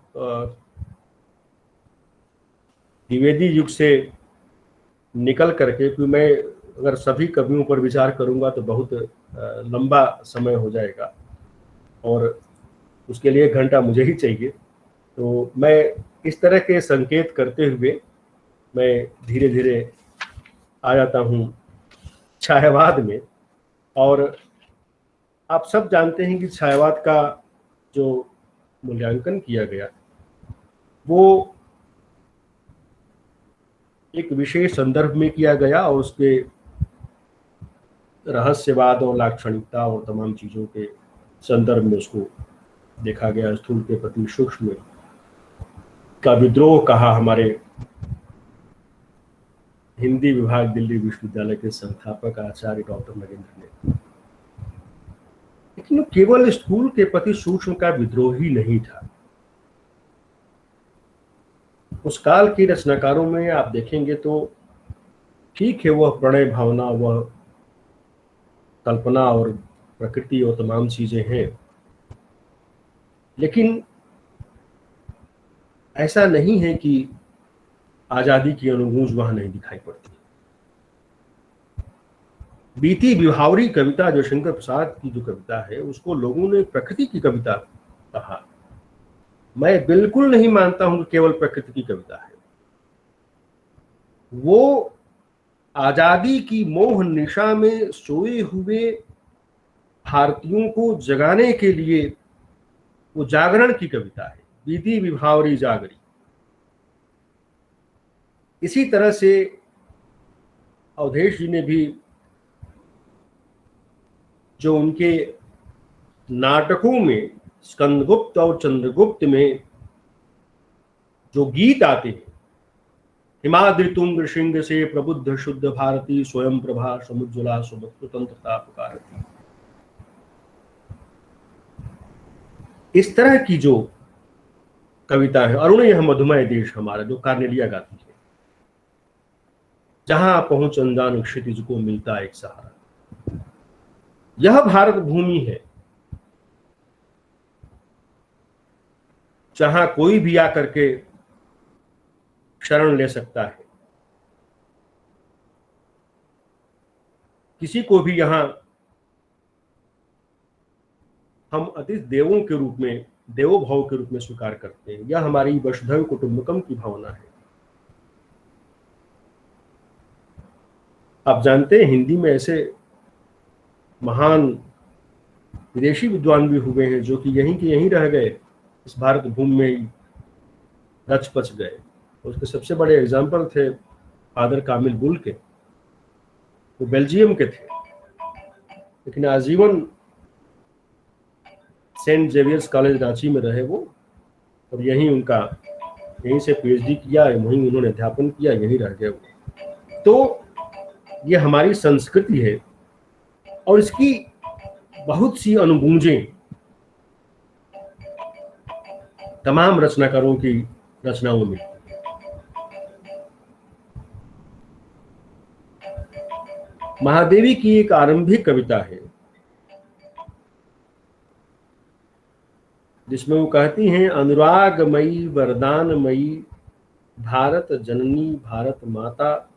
द्विवेदी युग से निकल करके, क्योंकि मैं अगर सभी कवियों पर विचार करूंगा तो बहुत लंबा समय हो जाएगा और उसके लिए 1 घंटा मुझे ही चाहिए। तो मैं इस तरह के संकेत करते हुए मैं धीरे धीरे आ जाता हूँ छायावाद में। और आप सब जानते हैं कि छायावाद का जो मूल्यांकन किया गया वो एक विशेष संदर्भ में किया गया और उसके रहस्यवाद और लाक्षणिकता और तमाम चीज़ों के संदर्भ में उसको देखा गया। स्थूल के प्रति सूक्ष्म का विद्रोह कहा हमारे हिंदी विभाग दिल्ली विश्वविद्यालय के संस्थापक आचार्य डॉक्टर नगेंद्र ने। लेकिन केवल स्थूल के प्रति सूक्ष्म का विद्रोह ही नहीं था। उस काल के रचनाकारों में आप देखेंगे तो ठीक है, वह प्रणय भावना, वह कल्पना और प्रकृति और तमाम चीजें हैं, लेकिन ऐसा नहीं है कि आजादी की अनुगूंज वहां नहीं दिखाई पड़ती। बीती विभावरी कविता जो शंकर प्रसाद की जो कविता है उसको लोगों ने प्रकृति की कविता कहा। मैं बिल्कुल नहीं मानता हूं कि केवल प्रकृति की कविता है। वो आजादी की मोह निशा में सोए हुए भारतीयों को जगाने के लिए वो जागरण की कविता है, बीती विभावरी जागरी। इसी तरह से अवधेश जी ने भी जो उनके नाटकों में स्कंदगुप्त और चंद्रगुप्त में जो गीत आते हैं, हिमाद्रि तुंग श्रृंग से प्रबुद्ध शुद्ध भारती स्वयं प्रभा समुज्ज्वला स्वतंत्रता पुकारती, इस तरह की जो कविता है। अरुण यह मधुमय देश हमारा, जो कार्नेलिया गाती है, जहां पहुंच अनजान क्षितिज को मिलता एक सहारा। यह भारत भूमि है जहां कोई भी आकर के शरण ले सकता है। किसी को भी यहां हम अतिथि देवों के रूप में, देवो भाव के रूप में स्वीकार करते हैं। यह हमारी वसुधैव कुटुंबकम की भावना है। आप जानते हैं हिंदी में ऐसे महान विदेशी विद्वान भी हुए हैं जो कि यहीं के यहीं रह गए, इस भारत भूमि में ही रच पच गए। उसके सबसे बड़े एग्जाम्पल थे फादर कामिल बुल के। वो बेल्जियम के थे लेकिन आजीवन सेंट जेवियर्स कॉलेज रांची में रहे वो, और यहीं उनका, यहीं से पीएचडी किया, वहीं उन्होंने अध्यापन किया, यहीं रह गए वो। तो ये हमारी संस्कृति है और इसकी बहुत सी अनुगूंजें तमाम रचनाकारों की रचनाओं में। महादेवी की एक आरंभिक कविता है जिसमें वो कहती हैं, अनुरागमयी वरदानमयी भारत जननी भारत माता,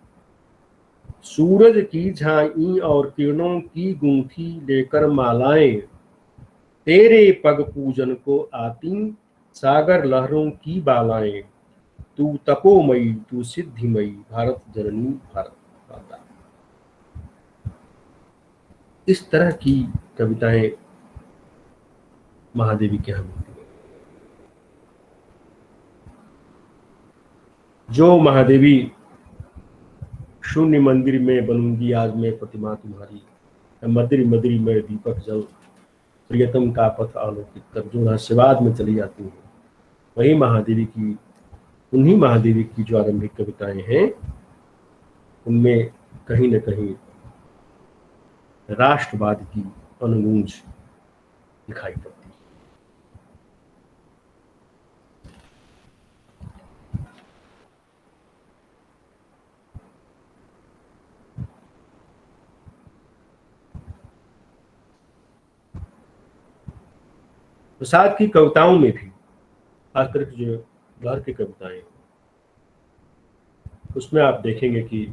सूरज की झाई और किरणों की गूंथी लेकर मालाएं, तेरे पग पूजन को आती सागर लहरों की बालाएं। तू तपोमयी तू सिद्धिमयी भारत जननी भारत माता। इस तरह की कविताएं महादेवी के यहाँ मिलती हैं। जो महादेवी शून्य मंदिर में बनूंगी आज मैं प्रतिमा तुम्हारी, मदिर मदिर में दीपक जल, प्रियतम का पथ आलोकित कर, जो रहस्यवाद में चली जाती हैं, वही महादेवी की, उन्हीं महादेवी की जो आरंभिक कविताएं हैं उनमें कहीं न कहीं राष्ट्रवाद की अनुगूंज दिखाई पड़ती है। प्रसाद की कविताओं में भी खासकर जो घर की कविताएं हैं उसमें आप देखेंगे कि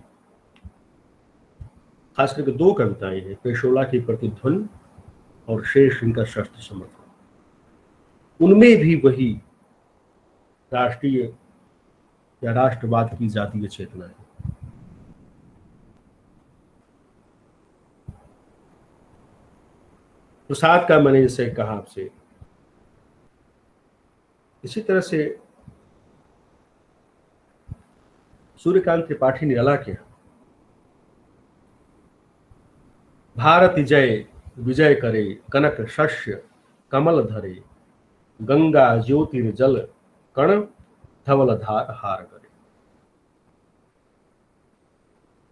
खास करके दो कविताएं हैं, पेशोला की प्रतिध्वनि और शेर सिंह का शस्त्र समर्पण। उनमें भी वही राष्ट्रीय या राष्ट्रवाद की जातीय चेतना है। प्रसाद का मैंने जैसे कहा आपसे, इसी तरह से सूर्यकांत त्रिपाठी निराला के भारत जय विजय करे कनक शस्य कमल धरे, गंगा ज्योतिर्जल कण धवल धार हार करे।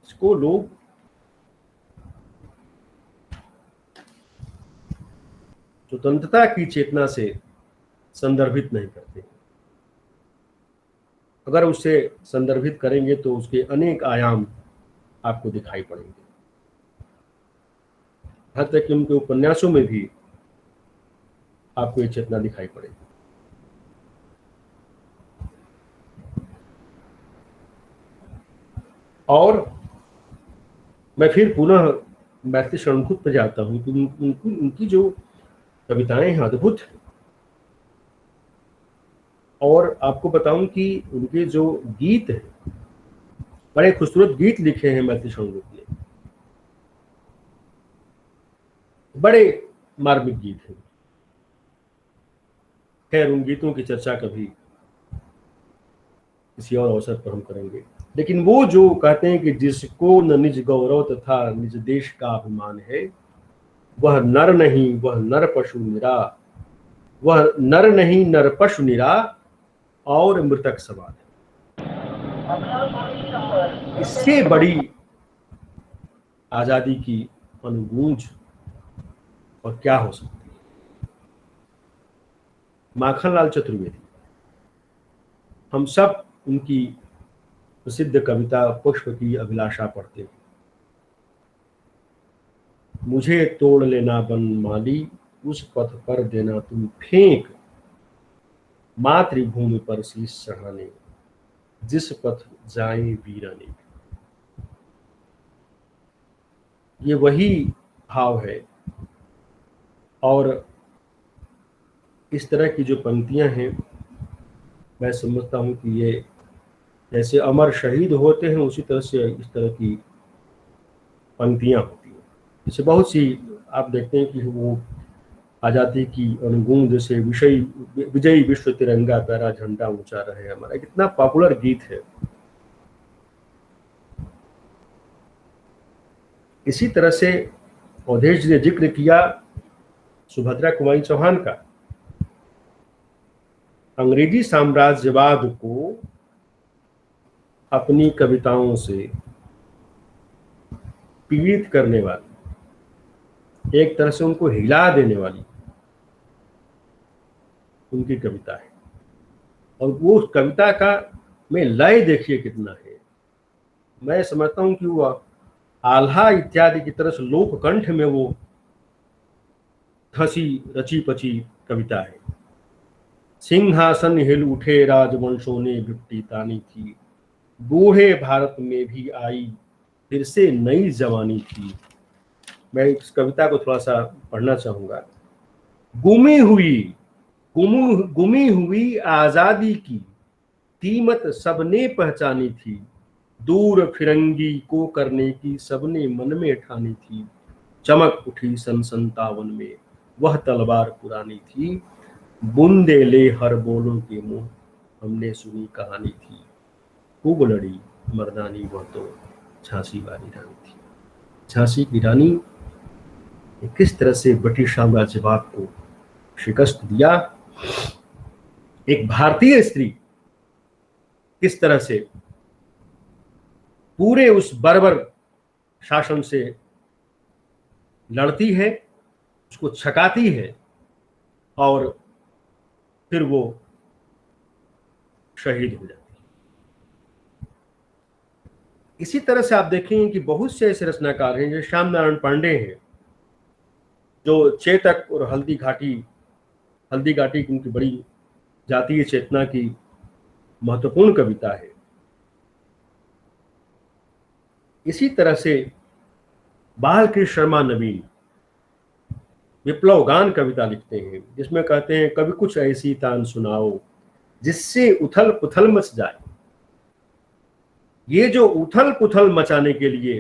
इसको लोग स्वतंत्रता की चेतना से संदर्भित नहीं करते। अगर उसे संदर्भित करेंगे तो उसके अनेक आयाम आपको दिखाई पड़ेंगे। यहाँ तक कि उनके उपन्यासों में भी आपको ये चेतना दिखाई पड़ेगी। और मैं फिर पुनः मैथिली शरणखुद पर जाता हूँ कि उनकी जो कविताएं हैं अद्भुत हैं। और आपको बताऊं कि उनके जो गीत हैं, बड़े खूबसूरत गीत लिखे हैं मैथिली शरणखुद ने, बड़े मार्मिक गीत हैं। खैर उन गीतों की चर्चा कभी किसी और अवसर पर हम करेंगे। लेकिन वो जो कहते हैं कि जिसको न निज गौरव तथा निज देश का अभिमान है, वह नर नहीं वह नर पशु निरा, वह नर नहीं नर पशु निरा और मृतक सवाल है। इससे बड़ी आजादी की अनुगूंज और क्या हो सकती है। माखनलाल चतुर्वेदी, हम सब उनकी प्रसिद्ध कविता पुष्प की अभिलाषा पढ़ते हैं। मुझे तोड़ लेना बन माली, उस पथ पर देना तुम फेंक, मातृभूमि पर शीश चढ़ाने, जिस पथ जाए वीराने। ये वही भाव है। और इस तरह की जो पंक्तियां हैं, मैं समझता हूं कि ये जैसे अमर शहीद होते हैं उसी तरह से इस तरह की पंक्तियां होती हैं। जैसे बहुत सी आप देखते हैं कि वो आज़ादी की अनुगूंज से विजयी विश्व तिरंगा प्यारा झंडा ऊंचा रहे हमारा, कितना पॉपुलर गीत है। इसी तरह से अवधेश जी ने जिक्र किया सुभद्रा कुमारी चौहान का। अंग्रेजी साम्राज्यवाद को अपनी कविताओं से पीड़ित करने वाली, एक तरह से उनको हिला देने वाली उनकी कविता है। और वो कविता का में लय देखिए कितना है। मैं समझता हूं कि वो आल्हा इत्यादि की तरह से लोककंठ में वो धसी रची पची कविता है। सिंहासन हिल उठे राजवंशों ने भिपटी तानी थी, बूढ़े भारत में भी आई फिर से नई जवानी थी। मैं इस कविता को थोड़ा सा पढ़ना चाहूंगा। गुमी हुई आजादी की कीमत सबने पहचानी थी, दूर फिरंगी को करने की सबने मन में ठानी थी। चमक उठी सन 57 में वह तलवार पुरानी थी, बूंदे ले हर बोलों के मुंह हमने सुनी कहानी थी। खूब लड़ी मर्दानी वह तो झांसी वाली रानी थी। झांसी की रानी ने किस तरह से ब्रिटिश साम्राज्यवाद को शिकस्त दिया, एक भारतीय स्त्री किस तरह से पूरे उस बर्बर शासन से लड़ती है, उसको छकाती है और फिर वो शहीद हो जाती है। इसी तरह से आप देखेंगे कि बहुत से ऐसे रचनाकार हैं, जैसे श्याम नारायण पांडे हैं, जो चेतक और हल्दी घाटी उनकी बड़ी जातीय चेतना की महत्वपूर्ण कविता है। इसी तरह से बालकृष्ण शर्मा नवीन विप्लव गान कविता लिखते हैं, जिसमें कहते हैं कभी कुछ ऐसी तान सुनाओ जिससे उथल पुथल मच जाए। ये जो उथल पुथल मचाने के लिए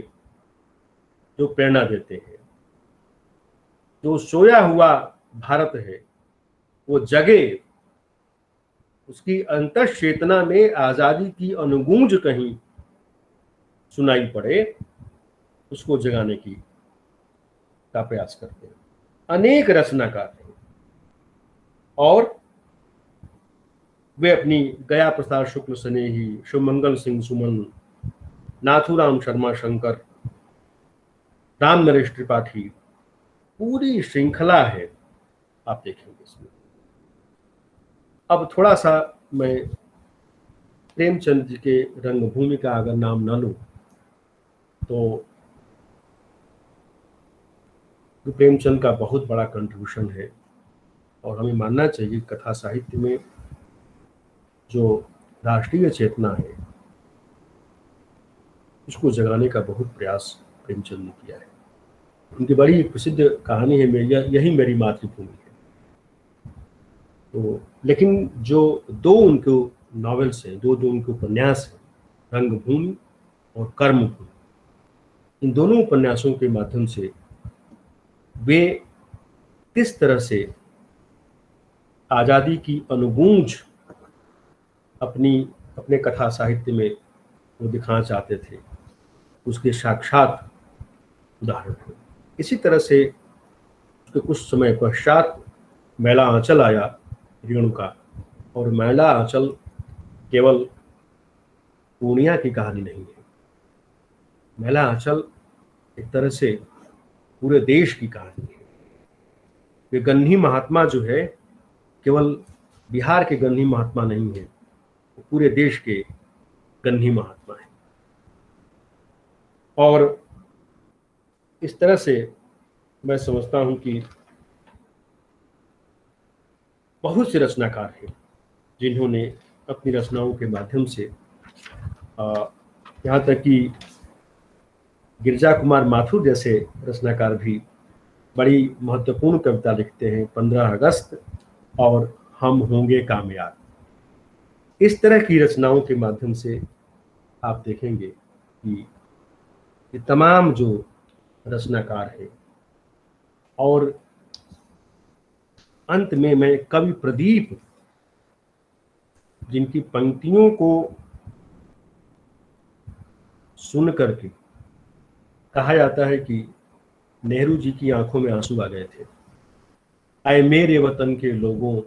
जो प्रेरणा देते हैं, जो सोया हुआ भारत है वो जगे, उसकी अंतः चेतना में आजादी की अनुगूंज कहीं सुनाई पड़े, उसको जगाने का प्रयास करते हैं। अनेक रचनाकार हैं और वे अपनी गया प्रसाद शुक्ल स्नेही, शिवमंगल सिंह सुमन, नाथूराम शर्मा शंकर, राम नरेश त्रिपाठी, पूरी श्रृंखला है, आप देखेंगे इसमें। अब थोड़ा सा मैं प्रेमचंद जी के रंगभूमि का अगर नाम न लूं तो प्रेमचंद का बहुत बड़ा कंट्रीब्यूशन है और हमें मानना चाहिए कथा साहित्य में जो राष्ट्रीय चेतना है उसको जगाने का बहुत प्रयास प्रेमचंद ने किया है। उनकी बड़ी प्रसिद्ध कहानी है यही मेरी मातृभूमि है। तो लेकिन जो दो उनके नॉवेल्स हैं, दो उनके उपन्यास हैं, रंगभूमि और कर्मभूमि, इन दोनों उपन्यासों के माध्यम से वे किस तरह से आज़ादी की अनुगूंज अपने कथा साहित्य में वो दिखाना चाहते थे, उसके साक्षात उदाहरण है। इसी तरह से उसके कुछ समय पश्चात मैला आंचल आया रेणु का, और मैला आंचल केवल पूर्णिया की कहानी नहीं है, मैला आंचल एक तरह से पूरे देश की कहानी है। ये गन्ही महात्मा जो है केवल बिहार के गन्ही महात्मा नहीं है, वो पूरे देश के गन्ही महात्मा है। और इस तरह से मैं समझता हूं कि बहुत से रचनाकार हैं जिन्होंने अपनी रचनाओं के माध्यम से यहाँ तक कि गिरजा कुमार माथुर जैसे रचनाकार भी बड़ी महत्वपूर्ण कविता लिखते हैं, 15 अगस्त और हम होंगे कामयाब। इस तरह की रचनाओं के माध्यम से आप देखेंगे कि ये तमाम जो रचनाकार हैं, और अंत में मैं कवि प्रदीप जिनकी पंक्तियों को सुन करके कहा जाता है कि नेहरू जी की आंखों में आंसू आ गए थे। आए मेरे वतन के लोगों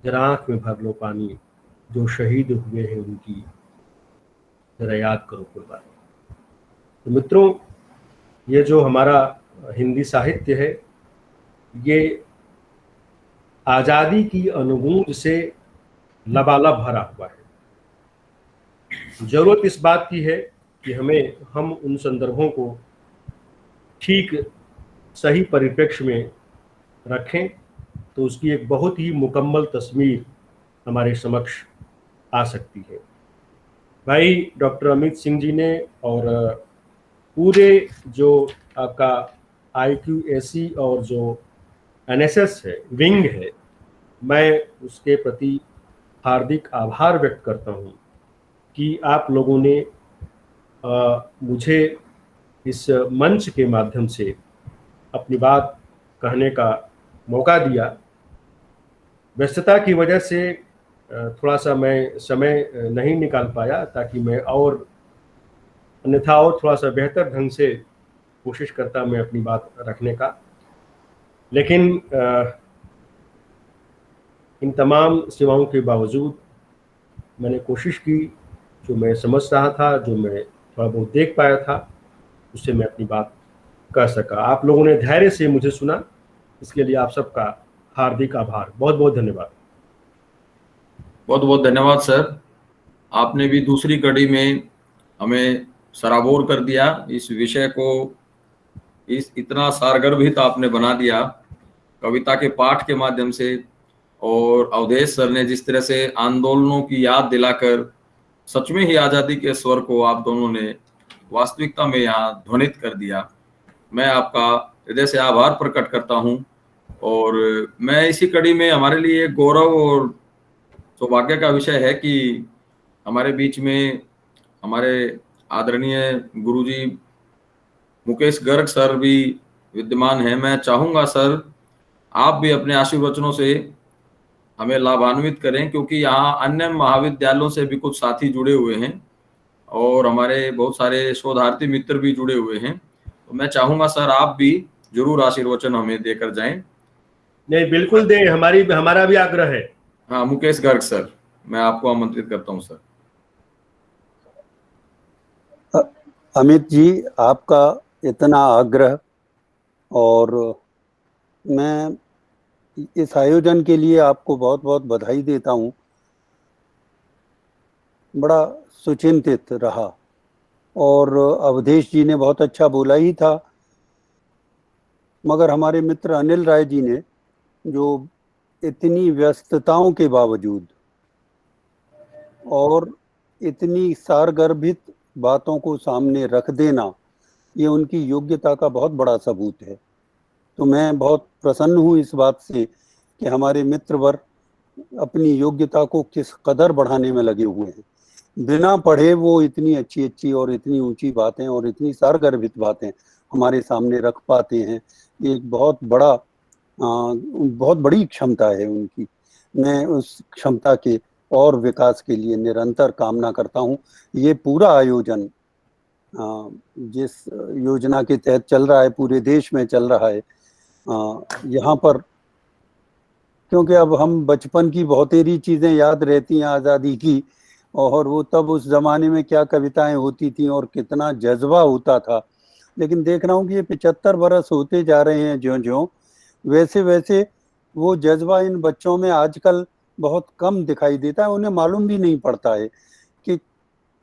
जरा आंख में भर लो पानी, जो शहीद हुए हैं उनकी जरा याद करो कुर्बानी। तो मित्रों, ये जो हमारा हिंदी साहित्य है ये आज़ादी की अनुगूंज से लबालब भरा हुआ है। जरूरत इस बात की है कि हम उन संदर्भों को ठीक सही परिप्रेक्ष्य में रखें तो उसकी एक बहुत ही मुकम्मल तस्वीर हमारे समक्ष आ सकती है। भाई डॉक्टर अमित सिंह जी ने और पूरे जो आपका IQAC और जो NSS है, विंग है, मैं उसके प्रति हार्दिक आभार व्यक्त करता हूं कि आप लोगों ने मुझे इस मंच के माध्यम से अपनी बात कहने का मौका दिया। व्यस्तता की वजह से थोड़ा सा मैं समय नहीं निकाल पाया, ताकि मैं और अन्यथा और थोड़ा सा बेहतर ढंग से कोशिश करता मैं अपनी बात रखने का। लेकिन इन तमाम सेवाओं के बावजूद मैंने कोशिश की, जो मैं समझ रहा था, जो मैं थोड़ा बहुत देख पाया था, उससे मैं अपनी बात कह सका। आप लोगों ने धैर्य से मुझे सुना, इसके लिए आप सबका हार्दिक आभार। बहुत बहुत धन्यवाद। बहुत बहुत धन्यवाद सर। आपने भी दूसरी कड़ी में हमें सराबोर कर दिया, इस विषय को इस इतना सारगर्भित आपने बना दिया कविता के पाठ के माध्यम से। और अवधेश सर ने जिस तरह से आंदोलनों की याद दिलाकर सच में ही आजादी के स्वर को आप दोनों ने वास्तविकता में यहाँ ध्वनित कर दिया, मैं आपका हृदय से आभार प्रकट करता हूँ। और मैं इसी कड़ी में हमारे लिए एक गौरव और सौभाग्य का विषय है कि हमारे बीच में हमारे आदरणीय गुरुजी मुकेश गर्ग सर भी विद्यमान हैं। मैं चाहूंगा सर आप भी अपने आशीर्वचनों से हमें लाभान्वित करें, क्योंकि यहाँ अन्य महाविद्यालयों से भी कुछ साथी जुड़े हुए हैं और हमारे बहुत सारे शोधार्थी मित्र भी जुड़े हुए हैं। तो मैं चाहूंगा सर आप भी जरूर आशीर्वचन हमें देकर जाएं। नहीं, बिल्कुल दें, हमारा भी आग्रह है। हाँ मुकेश गर्ग सर, मैं आपको आमंत्रित करता हूँ सर। अमित जी, आपका इतना आग्रह, और मैं इस आयोजन के लिए आपको बहुत बहुत बधाई देता हूँ। बड़ा सुचिंतित रहा, और अवधेश जी ने बहुत अच्छा बोला ही था, मगर हमारे मित्र अनिल राय जी ने, जो इतनी व्यस्तताओं के बावजूद और इतनी सारगर्भित बातों को सामने रख देना, ये उनकी योग्यता का बहुत बड़ा सबूत है। तो मैं बहुत प्रसन्न हूँ इस बात से कि हमारे मित्रवर अपनी योग्यता को किस कदर बढ़ाने में लगे हुए हैं। बिना पढ़े वो इतनी अच्छी अच्छी और इतनी ऊंची बातें और इतनी सारगर्भित बातें हमारे सामने रख पाते हैं। ये एक बहुत बड़ी क्षमता है उनकी। मैं उस क्षमता के और विकास के लिए निरंतर कामना करता हूँ। ये पूरा आयोजन जिस योजना के तहत चल रहा है, पूरे देश में चल रहा है, यहाँ पर, क्योंकि अब हम बचपन की बहुतेरी चीज़ें याद रहती हैं आज़ादी की, और वो तब उस ज़माने में क्या कविताएं होती थी और कितना जज्बा होता था। लेकिन देख रहा हूँ कि ये 75 बरस होते जा रहे हैं ज्यों ज्यों, वैसे वैसे वो जज्बा इन बच्चों में आजकल बहुत कम दिखाई देता है। उन्हें मालूम भी नहीं पड़ता है कि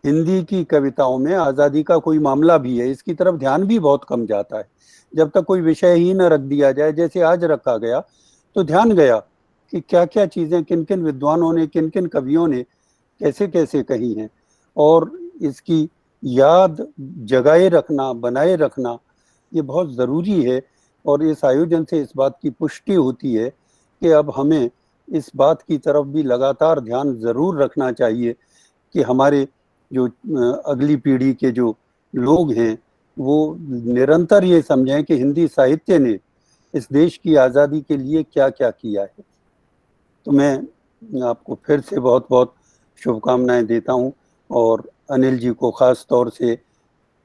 हिंदी की कविताओं में आज़ादी का कोई मामला भी है। इसकी तरफ ध्यान भी बहुत कम जाता है। जब तक कोई विषय ही न रख दिया जाए, जैसे आज रखा गया, तो ध्यान गया कि क्या क्या चीज़ें किन किन विद्वानों ने, किन किन कवियों ने कैसे कैसे कही हैं, और इसकी याद जगाए रखना, बनाए रखना, ये बहुत ज़रूरी है। और इस आयोजन से इस बात की पुष्टि होती है कि अब हमें इस बात की तरफ भी लगातार ध्यान ज़रूर रखना चाहिए कि हमारे जो अगली पीढ़ी के जो लोग हैं, वो निरंतर ये समझें कि हिंदी साहित्य ने इस देश की आज़ादी के लिए क्या क्या किया है। तो मैं आपको फिर से बहुत बहुत शुभकामनाएं देता हूं, और अनिल जी को खास तौर से,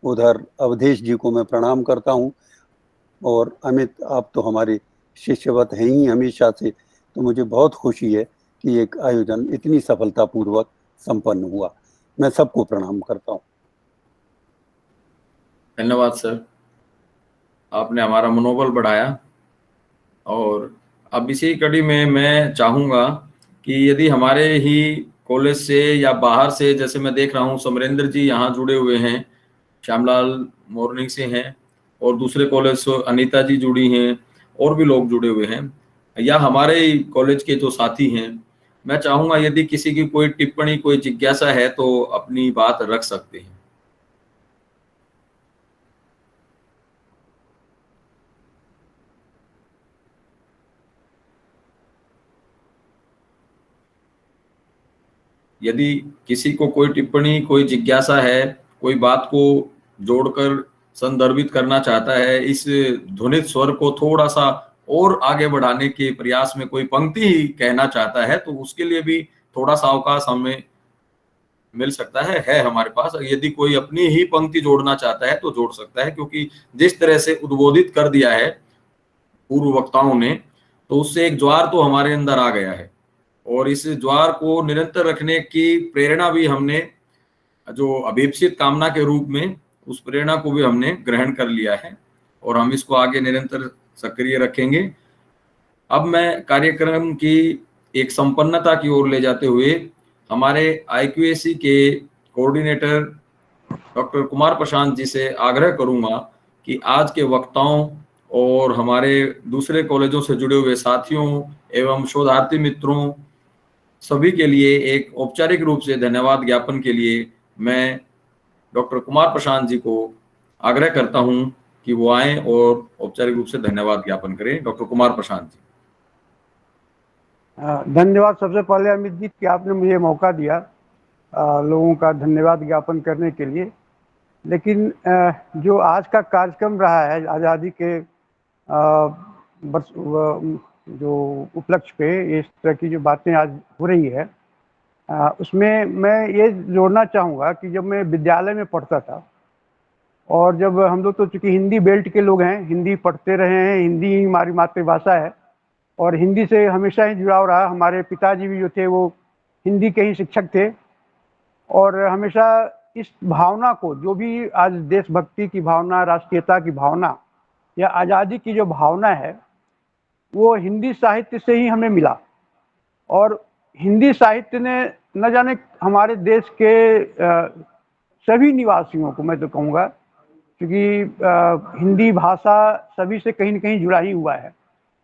उधर अवधेश जी को मैं प्रणाम करता हूं। और अमित, आप तो हमारे शिष्यवत हैं ही हमेशा से, तो मुझे बहुत खुशी है कि एक आयोजन इतनी सफलतापूर्वक संपन्न हुआ। मैं सबको प्रणाम करता हूं। धन्यवाद सर, आपने हमारा मनोबल बढ़ाया। और अब इसी कड़ी में मैं चाहूँगा कि यदि हमारे ही कॉलेज से या बाहर से, जैसे मैं देख रहा हूँ समरेंद्र जी यहाँ जुड़े हुए हैं, श्यामलाल मोर्निंग से हैं, और दूसरे कॉलेज से अनीता जी जुड़ी हैं, और भी लोग जुड़े हुए हैं, या हमारे ही कॉलेज के जो साथी हैं, मैं चाहूँगा यदि किसी की कोई टिप्पणी, कोई जिज्ञासा है तो अपनी बात रख सकते हैं। यदि किसी को कोई टिप्पणी, कोई जिज्ञासा है, कोई बात को जोड़कर संदर्भित करना चाहता है, इस ध्वनित स्वर को थोड़ा सा और आगे बढ़ाने के प्रयास में कोई पंक्ति ही कहना चाहता है, तो उसके लिए भी थोड़ा सा अवकाश हमें मिल सकता है हमारे पास। यदि कोई अपनी ही पंक्ति जोड़ना चाहता है तो जोड़ सकता है, क्योंकि जिस तरह से उद्बोधित कर दिया है पूर्व वक्ताओं ने, तो उससे एक ज्वार तो हमारे अंदर आ गया है, और इस ज्वार को निरंतर रखने की प्रेरणा भी हमने, जो अभीप्सित कामना के रूप में, उस प्रेरणा को भी हमने ग्रहण कर लिया है, और हम इसको आगे निरंतर सक्रिय रखेंगे। अब मैं कार्यक्रम की एक संपन्नता की ओर ले जाते हुए हमारे IQAC के कोऑर्डिनेटर डॉक्टर कुमार प्रशांत जी से आग्रह करूंगा कि आज के वक्ताओं और हमारे दूसरे कॉलेजों से जुड़े हुए साथियों एवं शोधार्थी मित्रों सभी के लिए एक औपचारिक रूप से धन्यवाद ज्ञापन के लिए मैं डॉक्टर कुमार प्रशांत जी को आग्रह करता हूं कि वो आए और औपचारिक रूप से धन्यवाद ज्ञापन करें। डॉक्टर कुमार प्रशांत जी। धन्यवाद। सबसे पहले अमित जी कि आपने मुझे मौका दिया लोगों का धन्यवाद ज्ञापन करने के लिए। लेकिन जो आज का कार्यक्रम रहा है आज़ादी के जो उपलक्ष्य पे इस तरह की जो बातें आज हो रही है, उसमें मैं ये जोड़ना चाहूँगा कि जब मैं विद्यालय में पढ़ता था, और जब हम लोग तो चूँकि हिंदी बेल्ट के लोग हैं, हिंदी पढ़ते रहे हैं, हिंदी ही हमारी मातृभाषा है और हिंदी से हमेशा ही जुड़ाव रहा। हमारे पिताजी भी जो थे वो हिंदी के ही शिक्षक थे, और हमेशा इस भावना को, जो भी आज देशभक्ति की भावना, राष्ट्रीयता की भावना या आज़ादी की जो भावना है, वो हिंदी साहित्य से ही हमें मिला। और हिंदी साहित्य ने न जाने हमारे देश के सभी निवासियों को, मैं तो कहूँगा, क्योंकि हिंदी भाषा सभी से कहीं न कहीं जुड़ा ही हुआ है,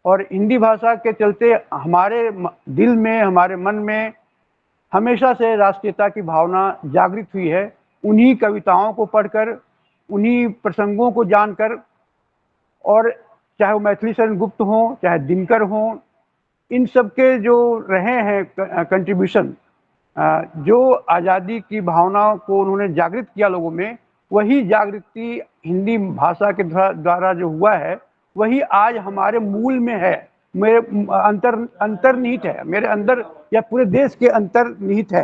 और हिंदी भाषा के चलते हमारे दिल में, हमारे मन में हमेशा से राष्ट्रीयता की भावना जागृत हुई है। उन्हीं कविताओं को पढ़कर, उन्हीं प्रसंगों को जानकर, और चाहे वो मैथिली शरण गुप्त हों, चाहे दिनकर हों, इन सब के जो रहे हैं कंट्रीब्यूशन, जो आज़ादी की भावना को उन्होंने जागृत किया लोगों में, वही जागृति हिंदी भाषा के द्वारा जो हुआ है, वही आज हमारे मूल में है, मेरे अंतर्निहित है, मेरे अंदर या पूरे देश के अंतर्निहित है।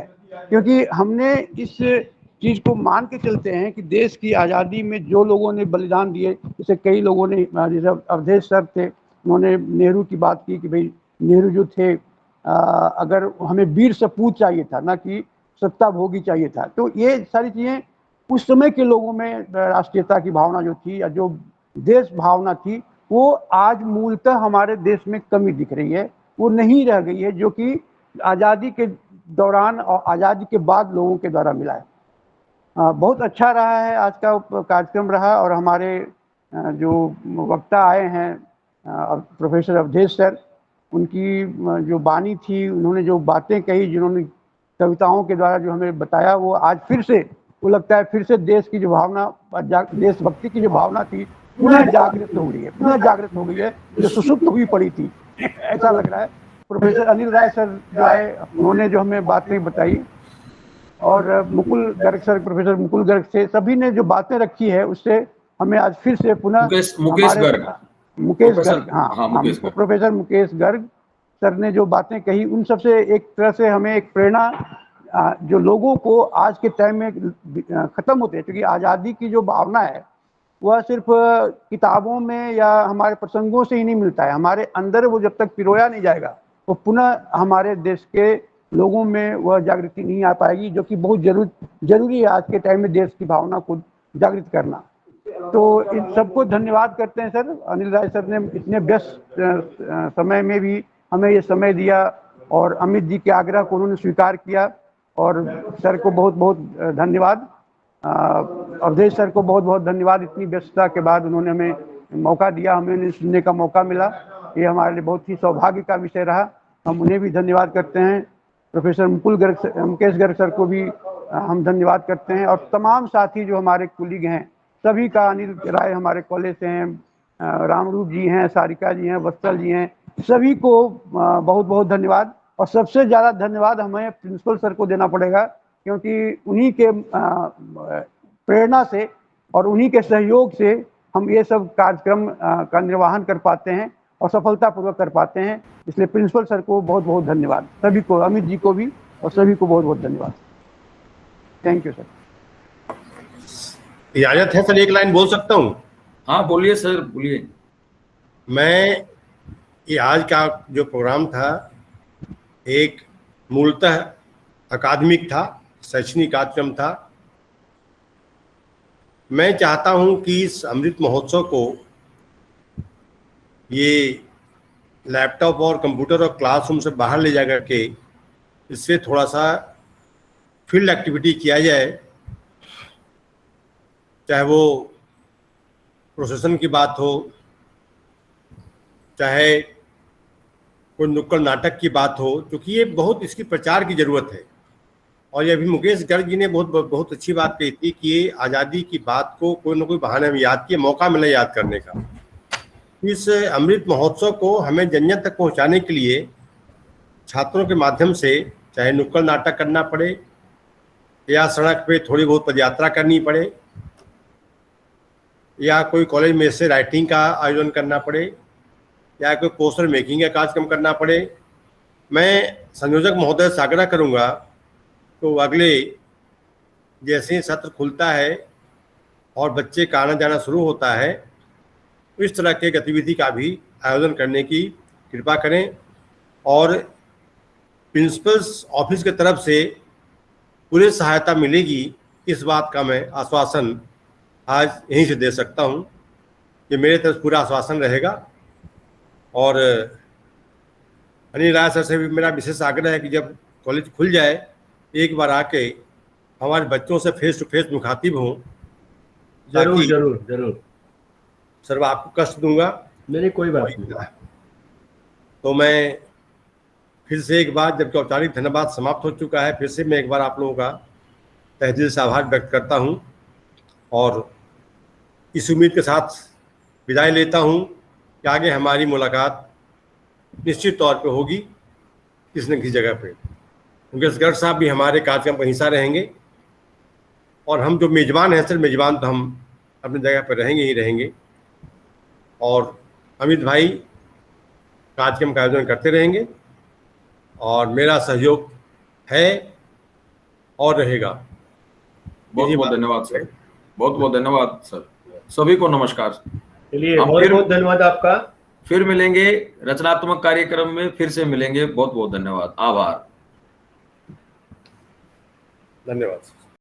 क्योंकि हमने इस चीज़ को मान के चलते हैं कि देश की आज़ादी में जो लोगों ने बलिदान दिए, जैसे कई लोगों ने, जैसे अवधेश सर थे, उन्होंने नेहरू की बात की कि भाई नेहरू जो थे, अगर हमें वीर सपूत चाहिए था, ना कि सत्ता भोगी चाहिए था। तो ये सारी चीज़ें उस समय के लोगों में राष्ट्रीयता की भावना जो थी या जो देश भावना थी, वो आज मूलतः हमारे देश में कमी दिख रही है, वो नहीं रह गई है, जो कि आज़ादी के दौरान और आज़ादी के बाद लोगों के द्वारा मिला है। बहुत अच्छा रहा है आज का कार्यक्रम रहा, और हमारे जो वक्ता आए हैं प्रोफेसर अवधेश सर, उनकी जो वाणी थी, उन्होंने जो बातें कही, जिन्होंने कविताओं के द्वारा जो हमें बताया, वो आज फिर से, वो लगता है फिर से देश की जो भावना, देशभक्ति की जो भावना थी, पुनः जागृत हो गई है, पुनः जागृत हो गई है, जो सुसुप्त हुई पड़ी थी, ऐसा लग रहा है। प्रोफेसर अनिल राय सर जो आए, उन्होंने जो हमें बातें बताई, और मुकुल गर्ग सर, प्रोफेसर मुकुल गर्ग से, सभी ने जो बातें रखी है, उससे हमें आज फिर से पुनः मुकेश गर्ग, प्रोफेसर मुकेश गर्ग सर ने जो बातें कही, उन सब से एक तरह से हमें एक प्रेरणा, जो लोगों को आज के टाइम में खत्म होते हैं, क्योंकि आज़ादी की जो भावना है वह सिर्फ किताबों में या हमारे प्रसंगों से ही नहीं मिलता है, हमारे अंदर वो जब तक पिरोया नहीं जाएगा, वो पुनः हमारे देश के लोगों में वह जागृति नहीं आ पाएगी, जो कि बहुत जरूरी है आज के टाइम में देश की भावना को जागृत करना। तो इन सबको धन्यवाद करते हैं सर। अनिल राय सर ने इतने व्यस्त समय में भी हमें ये समय दिया, और अमित जी के आग्रह को उन्होंने स्वीकार किया, और सर को बहुत बहुत धन्यवाद। अवधेश सर को बहुत बहुत धन्यवाद, इतनी व्यस्तता के बाद उन्होंने हमें मौका दिया, हमें सुनने का मौका मिला, ये हमारे लिए बहुत ही सौभाग्य का विषय रहा। हम उन्हें भी धन्यवाद करते हैं। प्रोफेसर मुकेश गर्ग सर को भी हम धन्यवाद करते हैं, और तमाम साथी जो हमारे कुलीग हैं सभी का, अनिल राय हमारे कॉलेज से हैं, रामरूप जी हैं, सारिका जी हैं, वत्सल जी हैं, सभी को बहुत बहुत धन्यवाद। और सबसे ज़्यादा धन्यवाद हमें प्रिंसिपल सर को देना पड़ेगा, क्योंकि उन्हीं के प्रेरणा से और उन्हीं के सहयोग से हम ये सब कार्यक्रम का निर्वहन कर पाते हैं और सफलतापूर्वक कर पाते हैं। इसलिए प्रिंसिपल सर को बहुत बहुत धन्यवाद, सभी को, अमित जी को भी और सभी को बहुत बहुत धन्यवाद। Thank you sir. इजाजत है सर, एक लाइन बोल सकता हूँ? हाँ बोलिए सर, बोलिए। मैं ये आज का जो प्रोग्राम था एक मूलतः अकादमिक था, शैक्षणिक कार्यक्रम था। मैं चाहता हूं कि इस अमृत महोत्सव को ये लैपटॉप और कंप्यूटर और क्लासरूम से बाहर ले जा करके इससे थोड़ा सा फील्ड एक्टिविटी किया जाए, चाहे वो प्रोसेसन की बात हो, चाहे कोई नुक्कड़ नाटक की बात हो, क्योंकि ये बहुत इसकी प्रचार की ज़रूरत है। और ये अभी मुकेश गर्ग जी ने बहुत अच्छी बात कही थी कि ये आज़ादी की बात को कोई ना कोई बहाने में याद किया, मौका मिला याद करने का। इस अमृत महोत्सव को हमें जन जन तक पहुंचाने के लिए छात्रों के माध्यम से, चाहे नुक्कड़ नाटक करना पड़े या सड़क पे थोड़ी बहुत पदयात्रा करनी पड़े या कोई कॉलेज में से राइटिंग का आयोजन करना पड़े या कोई पोस्टर मेकिंग का कार्यक्रम करना पड़े, मैं संयोजक महोदय से आग्रह करूँगा तो अगले जैसे ही सत्र खुलता है और बच्चे का आना जाना शुरू होता है, इस तरह के गतिविधि का भी आयोजन करने की कृपा करें। और प्रिंसिपल्स ऑफिस की तरफ से पूरी सहायता मिलेगी, इस बात का मैं आश्वासन आज यहीं से दे सकता हूं कि मेरे तरफ पूरा आश्वासन रहेगा। और अनिल राय सर से भी मेरा विशेष आग्रह है कि जब कॉलेज खुल जाए एक बार आके हमारे बच्चों से फेस टू फेस मुखातिब हों। जरूर जरूर जरूर सर, आपको कष्ट दूंगा? नहीं, कोई बात नहीं। तो मैं फिर से एक बार, जबकि औपचारिक धन्यवाद समाप्त हो चुका है, फिर से मैं एक बार आप लोगों का तहे दिल से आभार व्यक्त करता हूं और इस उम्मीद के साथ विदाई लेता हूं कि आगे हमारी मुलाकात निश्चित तौर पे होगी किसी न किसी जगह पे। मुकेश गर्ग साहब भी हमारे कार्यक्रम पर हिस्सा रहेंगे और हम जो मेज़बान हैं सर, मेज़बान तो हम अपनी जगह पर रहेंगे ही रहेंगे। और अमित भाई कार्यक्रम का आयोजन करते रहेंगे और मेरा सहयोग है और रहेगा। बहुत बहुत धन्यवाद सर, बहुत बहुत धन्यवाद सर। सभी को नमस्कार। चलिए, बहुत बहुत धन्यवाद आपका। फिर मिलेंगे रचनात्मक कार्यक्रम में, फिर से मिलेंगे। बहुत बहुत धन्यवाद, आभार, धन्यवाद।